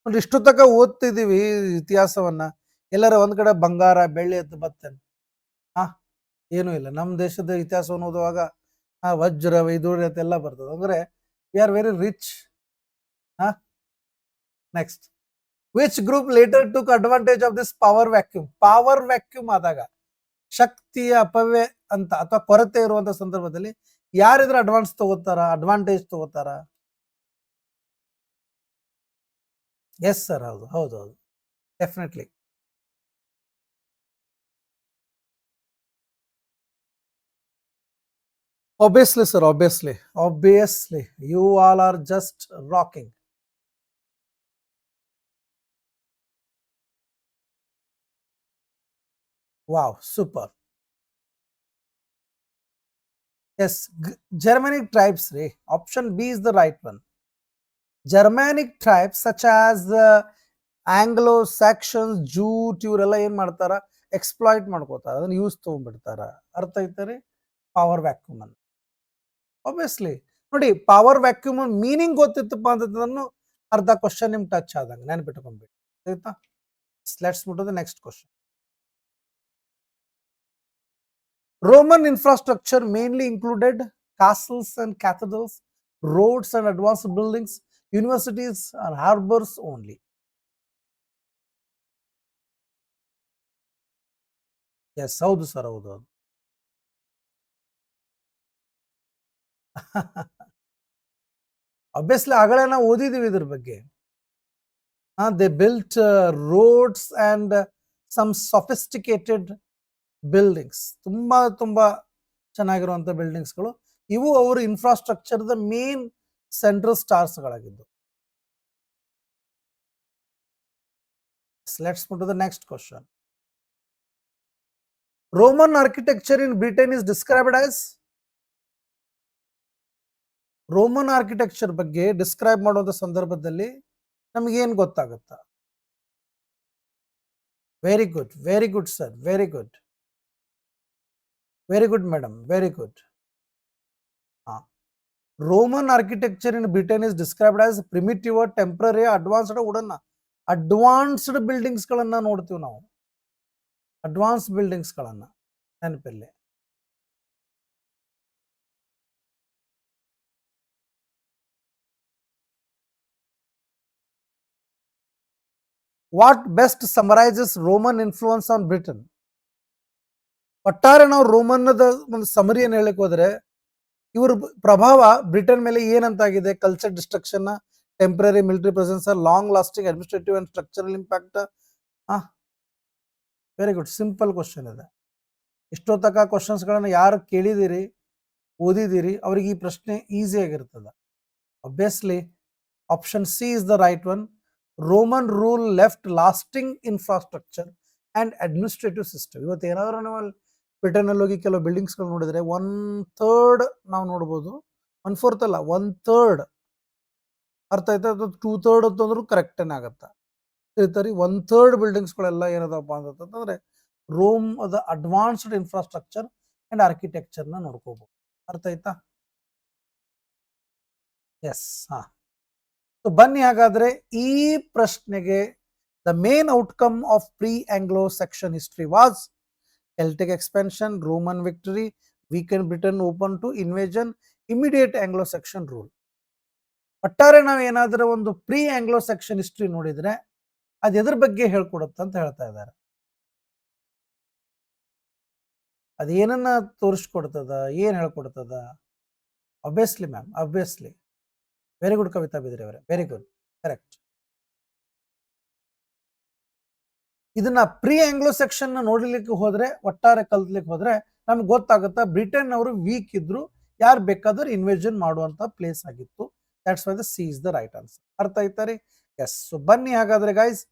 ನೋಡಿ, ಇಷ್ಟು ತನಕ ಓದ್ತಿದೀವಿ ಇತಿಹಾಸವನ್ನ. ಎಲ್ಲರ ಒಂದ್ ಕಡೆ ಬಂಗಾರ ಬೆಳ್ಳಿ ಎದ್ದು ಬರ್ತೇನೆ, ಏನೂ ಇಲ್ಲ. ನಮ್ಮ ದೇಶದ ಇತಿಹಾಸವನ್ನು ಓದುವಾಗ ವಜ್ರ ವೈದೂರ್ಯ ಎಲ್ಲ ಬರ್ತದೆ. ಅಂದ್ರೆ we are very rich. Next, which group later took advantage of this power vacuum? Power vacuum ಆದಾಗ ಶಕ್ತಿಯ ಅಪವ್ಯಯ ಅಂತ ಅಥವಾ ಕೊರತೆ ಇರುವಂತ ಸಂದರ್ಭದಲ್ಲಿ ಯಾರಿದ್ರೆ ಅಡ್ವಾಂಟೇಜ್ ತಗೋತಾರ? ಎಸ್ ಸರ್, ಹೌದು ಹೌದು ಹೌದು, definitely. Obviously, sir, obviously. You all are just rocking. Wow, super. Yes, Germanic tribes, option B is the right one. Germanic tribes such as Anglo-Saxons, Jute, ಇವರೆಲ್ಲ ಏನ್ ಮಾಡ್ತಾರ, ಎಕ್ಸ್ಪ್ಲಾಯ್ಟ್ ಮಾಡ್ಕೋತಾರ, ಅದನ್ನ ಯೂಸ್ ತಗೊಂಡ್ಬಿಡ್ತಾರ. ಅರ್ಥ ಐತರಿ? ಪವರ್ ವ್ಯಾಕ್ಯೂಮ್ ಅಂತ. ಆಬ್ವಿಯಸ್ಲಿ ನೋಡಿ, ಪವರ್ ವ್ಯಾಕ್ಯೂಮ್ ಮೀನಿಂಗ್ ಗೊತ್ತಿತ್ತಪ್ಪ ಅಂತಂದ್ರೆ ಅರ್ಧ ಕ್ವಶನ್ ನಿಮ್ ಟಚ್ ಆದಂಗ ನೆನ್ಪಿಟ್ಕೊಂಡ್ಬಿಟ್ಟು. ಆಯ್ತಾ? Let's move to the next question. Roman infrastructure mainly included castles and cathedrals, roads and advanced buildings, universities are harbors only. Yes, ಹೌದು ಸರ್, ಹೌದು ಹೌದು. Obviously ಆಗಲೇ ನಾವು ಓದಿದೀವಿ ಇದ್ರ ಬಗ್ಗೆ. They built roads and some sophisticated buildings. ತುಂಬಾ ತುಂಬಾ ಚೆನ್ನಾಗಿರುವಂತ ಬಿಲ್ಡಿಂಗ್ಸ್ಗಳು. ಇವು ಅವರ ಇನ್ಫ್ರಾಸ್ಟ್ರಕ್ಚರ್ ದ ಮೇನ್ ಸೆಂಟ್ರಲ್ ಸ್ಟಾರ್ಸ್ ಗಳಾಗಿದ್ದು. Let's move to the next question. Roman architecture in Britain is described as? Roman architecture ಬಗ್ಗೆ ಡಿಸ್ಕ್ರೈಬ್ ಮಾಡುವ ಸಂದರ್ಭದಲ್ಲಿ ನಮಗೆ ಏನು ಗೊತ್ತಾಗುತ್ತಾ? Very good, very good sir, very good, very good madam, very good. Roman architecture in Britain is described as primitive, temporary, advanced wooden. Advanced buildings ಗಳನ್ನ ನೋಡ್ತೀವಿ ನಾವು, advance buildings ಗಳನ್ನ ನೆನಪಿಲ್ಲಿ. What best summarises Roman influence on Britain? ಒಟ್ಟಾರೆ ನಾವು ರೋಮನ್ನದ ಒಂದು ಸಮರಿಯನ್ನು ಹೇಳಕ್ ಹೋದ್ರೆ ಇವ್ರ ಪ್ರಭಾವ ಬ್ರಿಟನ್ ಮೇಲೆ ಏನಂತಾಗಿದೆ? Culture destruction, temporary military presence, long lasting administrative and structural impact. Very good, simple question ಇದೆ. ಇಷ್ಟೊತ್ತಕ ಕ್ವಶನ್ಸ್ಗಳನ್ನು ಯಾರು ಕೇಳಿದಿರಿ, ಓದಿದಿರಿ, ಅವ್ರಿಗೆ ಈ ಪ್ರಶ್ನೆ ಈಸಿ ಆಗಿರ್ತದೆ. Obviously option C is the right one. Roman rule left lasting infrastructure and administrative system. ಇವತ್ತು ಏನಾದರೂ ನೀವು ಬ್ರಿಟನ್ ಅಲ್ಲಿ ಹೋಗಿ ಕೆಲವು ಬಿಲ್ಡಿಂಗ್ಸ್ಗಳು ನೋಡಿದ್ರೆ 1/3 ನಾವು ನೋಡ್ಬೋದು, 1/4 ಅಲ್ಲ, 1/3 ಅರ್ಥ ಆಯ್ತಾ? 2/3 ಅಂತಂದ್ರೂ ಕರೆಕ್ಟೇನೆ ಆಗತ್ತೆ. ತಿಳಿತಾರಿ? 1/3 ಬಿಲ್ಡಿಂಗ್ಸ್ಗಳೆಲ್ಲ ಏನದಪ್ಪ ಅಂತಂದ್ರೆ ರೋಮ್ ಅದ ಅಡ್ವಾನ್ಸ್ಡ್ ಇನ್ಫ್ರಾಸ್ಟ್ರಕ್ಚರ್ ಅಂಡ್ ಆರ್ಕಿಟೆಕ್ಚರ್ನ ನೋಡ್ಕೋಬಹುದು. ಅರ್ಥ ಆಯ್ತಾ? ಎಸ್. ಬನ್ನಿ ಹಾಗಾದ್ರೆ ಈ ಪ್ರಶ್ನೆಗೆ the main outcome of pre Anglo Saxon history was Celtic expansion, Roman victory, weakened Britain open to invasion, immediate Anglo-Saxon rule. ಒಟ್ಟಾರೆ ನಾವು ಏನಾದರೂ ಒಂದು ಪ್ರೀ ಆಂಗ್ಲೋ ಸೆಕ್ಷನ್ ಹಿಸ್ಟ್ರಿ ನೋಡಿದ್ರೆ ಅದು ಎದ್ರ ಬಗ್ಗೆ ಹೇಳ್ಕೊಡುತ್ತೆ ಅಂತ ಹೇಳ್ತಾ ಇದ್ದಾರೆ. ಅದೇನನ್ನ ತೋರಿಸ್ಕೊಡ್ತದ, ಏನ್ ಹೇಳ್ಕೊಡ್ತದ? Obviously ma'am, obviously. Very good Kavita Bidri ಅವರೇ, ವೆರಿ ಗುಡ್, ಕರೆಕ್ಟ್. ಇದನ್ನ ಪ್ರೀ ಆಂಗ್ಲೋ ಸೆಕ್ಷನ್ ನೋಡ್ಲಿಕ್ಕೆ ಹೋದ್ರೆ, ಒಟ್ಟಾರೆ ಕಲ್ತ್ಲಿಕ್ಕೆ ಹೋದ್ರೆ ನಮ್ಗೆ ಗೊತ್ತಾಗುತ್ತಾ ಬ್ರಿಟನ್ ಅವರು ವೀಕ್ ಇದ್ರು, ಯಾರು ಬೇಕಾದ್ರೂ ಇನ್ವೇಷನ್ ಮಾಡುವಂತ ಪ್ಲೇಸ್ ಆಗಿತ್ತು. That's why the C is the right answer. ಅರ್ಥ ಆಯ್ತಾ ರೀ? ಎಸ್. ಸೊ ಬನ್ನಿ ಹಾಗಾದ್ರೆ ಗೈಸ್,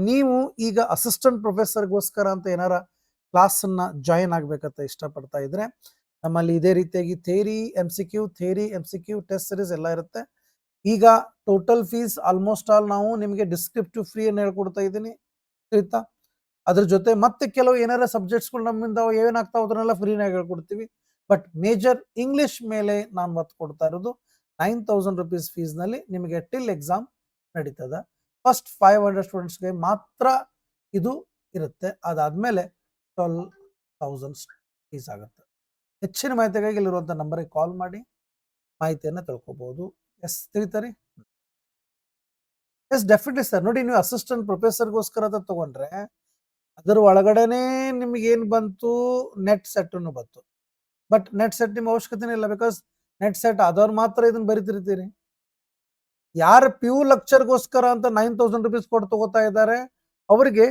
ನೀವು ಈಗ ಅಸಿಸ್ಟೆಂಟ್ ಪ್ರೊಫೆಸರ್ಗೋಸ್ಕರ ಅಂತ ಏನಾರ ಕ್ಲಾಸ್ ಅನ್ನ ಜಾಯಿನ್ ಆಗ್ಬೇಕಂತ ಇಷ್ಟಪಡ್ತಾ ಇದ್ರೆ ನಮ್ಮಲ್ಲಿ ಇದೇ ರೀತಿಯಾಗಿ theory M C Q test series ಎಲ್ಲ ಇರುತ್ತೆ. ಈಗ ಟೋಟಲ್ ಫೀಸ್ ಆಲ್ಮೋಸ್ಟ್ ಆಲ್ ನಾವು ನಿಮಗೆ ಡಿಸ್ಕ್ರಿಪ್ಟಿವ್ ಫ್ರೀ ಅನ್ನು ಹೇಳ್ಕೊಡ್ತಾ ಇದ್ದೀನಿ. ಆಯ್ತಾ? ಅದ್ರ ಜೊತೆ ಮತ್ತೆ ಕೆಲವು ಏನಾರ ಸಬ್ಜೆಕ್ಟ್ಸ್ಗಳು ನಮ್ಮಿಂದ ಏನಾಗ್ತಾವ ಅದನ್ನೆಲ್ಲ ಫ್ರೀನಾಗಿ ಹೇಳ್ಕೊಡ್ತೀವಿ. ಬಟ್ ಮೇಜರ್ ಇಂಗ್ಲಿಷ್ ಮೇಲೆ ನಾನು ಒತ್ತು ಕೊಡ್ತಾ ಇರೋದು 9,000 rupees ಫೀಸ್ ನಲ್ಲಿ ನಿಮಗೆ ಟಿಲ್ ಎಕ್ಸಾಮ್ ನಡೀತದ. ಫಸ್ಟ್ 500 ಸ್ಟೂಡೆಂಟ್ಸ್ಗೆ ಮಾತ್ರ ಇದು ಇರುತ್ತೆ. ಅದಾದ್ಮೇಲೆ 12,000 ಫೀಸ್ ಆಗುತ್ತೆ. ಹೆಚ್ಚಿನ ಮಾಹಿತಿಗಾಗಿ ಇಲ್ಲಿರುವಂತ ನಂಬರ್ಗೆ ಕಾಲ್ ಮಾಡಿ ಮಾಹಿತಿಯನ್ನ ತಿಳ್ಕೊಬಹುದು. ಎಸ್, ತಿಳಿತಾರೆ? Yes, definitely sir. ನೋಡಿ, ನೀವು ಅಸಿಸ್ಟೆಂಟ್ ಪ್ರೊಫೆಸರ್ಗೋಸ್ಕರ ಅಂತ ತಗೊಂಡ್ರೆ ಅದರ ಒಳಗಡೆನೆ ನಿಮ್ಗೆ ಏನ್ ಬಂತು? ನೆಟ್ ಸೆಟ್ ಅನ್ನು ಬಂತು. ಬಟ್ ನೆಟ್ ಸೆಟ್ ನಿಮ್ಗೆ ಅವಶ್ಯಕತೆನೇ ಇಲ್ಲ, ಬಿಕಾಸ್ ನೆಟ್ ಸೆಟ್ ಆದವ್ರು ಮಾತ್ರ ಇದನ್ನ ಬರಿತಿರ್ತೀರಿ. ಯಾರು ಪ್ಯೂ ಲೆಕ್ಚರ್ಗೋಸ್ಕರ ಅಂತ 9,000 rupees ಕೊಟ್ಟು ತಗೋತಾ ಇದ್ದಾರೆ ಅವರಿಗೆ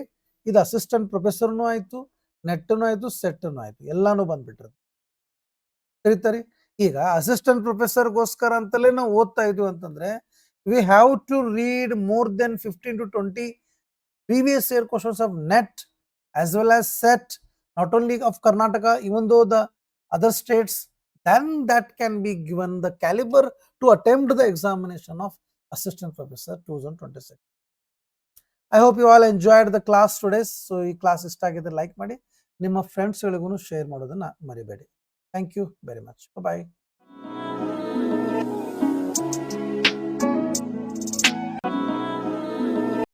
ಇದು ಅಸಿಸ್ಟೆಂಟ್ ಪ್ರೊಫೆಸರ್ನು ಆಯ್ತು, ನೆಟ್ನು ಆಯ್ತು, ಸೆಟ್ನು ಆಯ್ತು, ಎಲ್ಲಾನು ಬಂದ್ಬಿಟ್ರದು. ತಿಳಿತಾರಿ? ಈಗ ಅಸಿಸ್ಟೆಂಟ್ ಪ್ರೊಫೆಸರ್ಗೋಸ್ಕರ ಅಂತಲೇ ನಾವು ಓದ್ತಾ ಇದ್ವಿ ಅಂತಂದ್ರೆ we have to read more than 15 to 20 previous year questions of NET as well as SET, not only of Karnataka, even though the other states, then that can be given the caliber to attempt the examination of assistant professor 2026. I hope you all enjoyed the class today. So ಈ class ಇಷ್ಟ ಆಗಿದ್ರೆ like ಮಾಡಿ, ನಿಮ್ಮ friends ಗಳಿಗೂ share ಮಾಡೋದನ್ನ ಮರಿಬೇಡಿ. Thank you very much. Bye.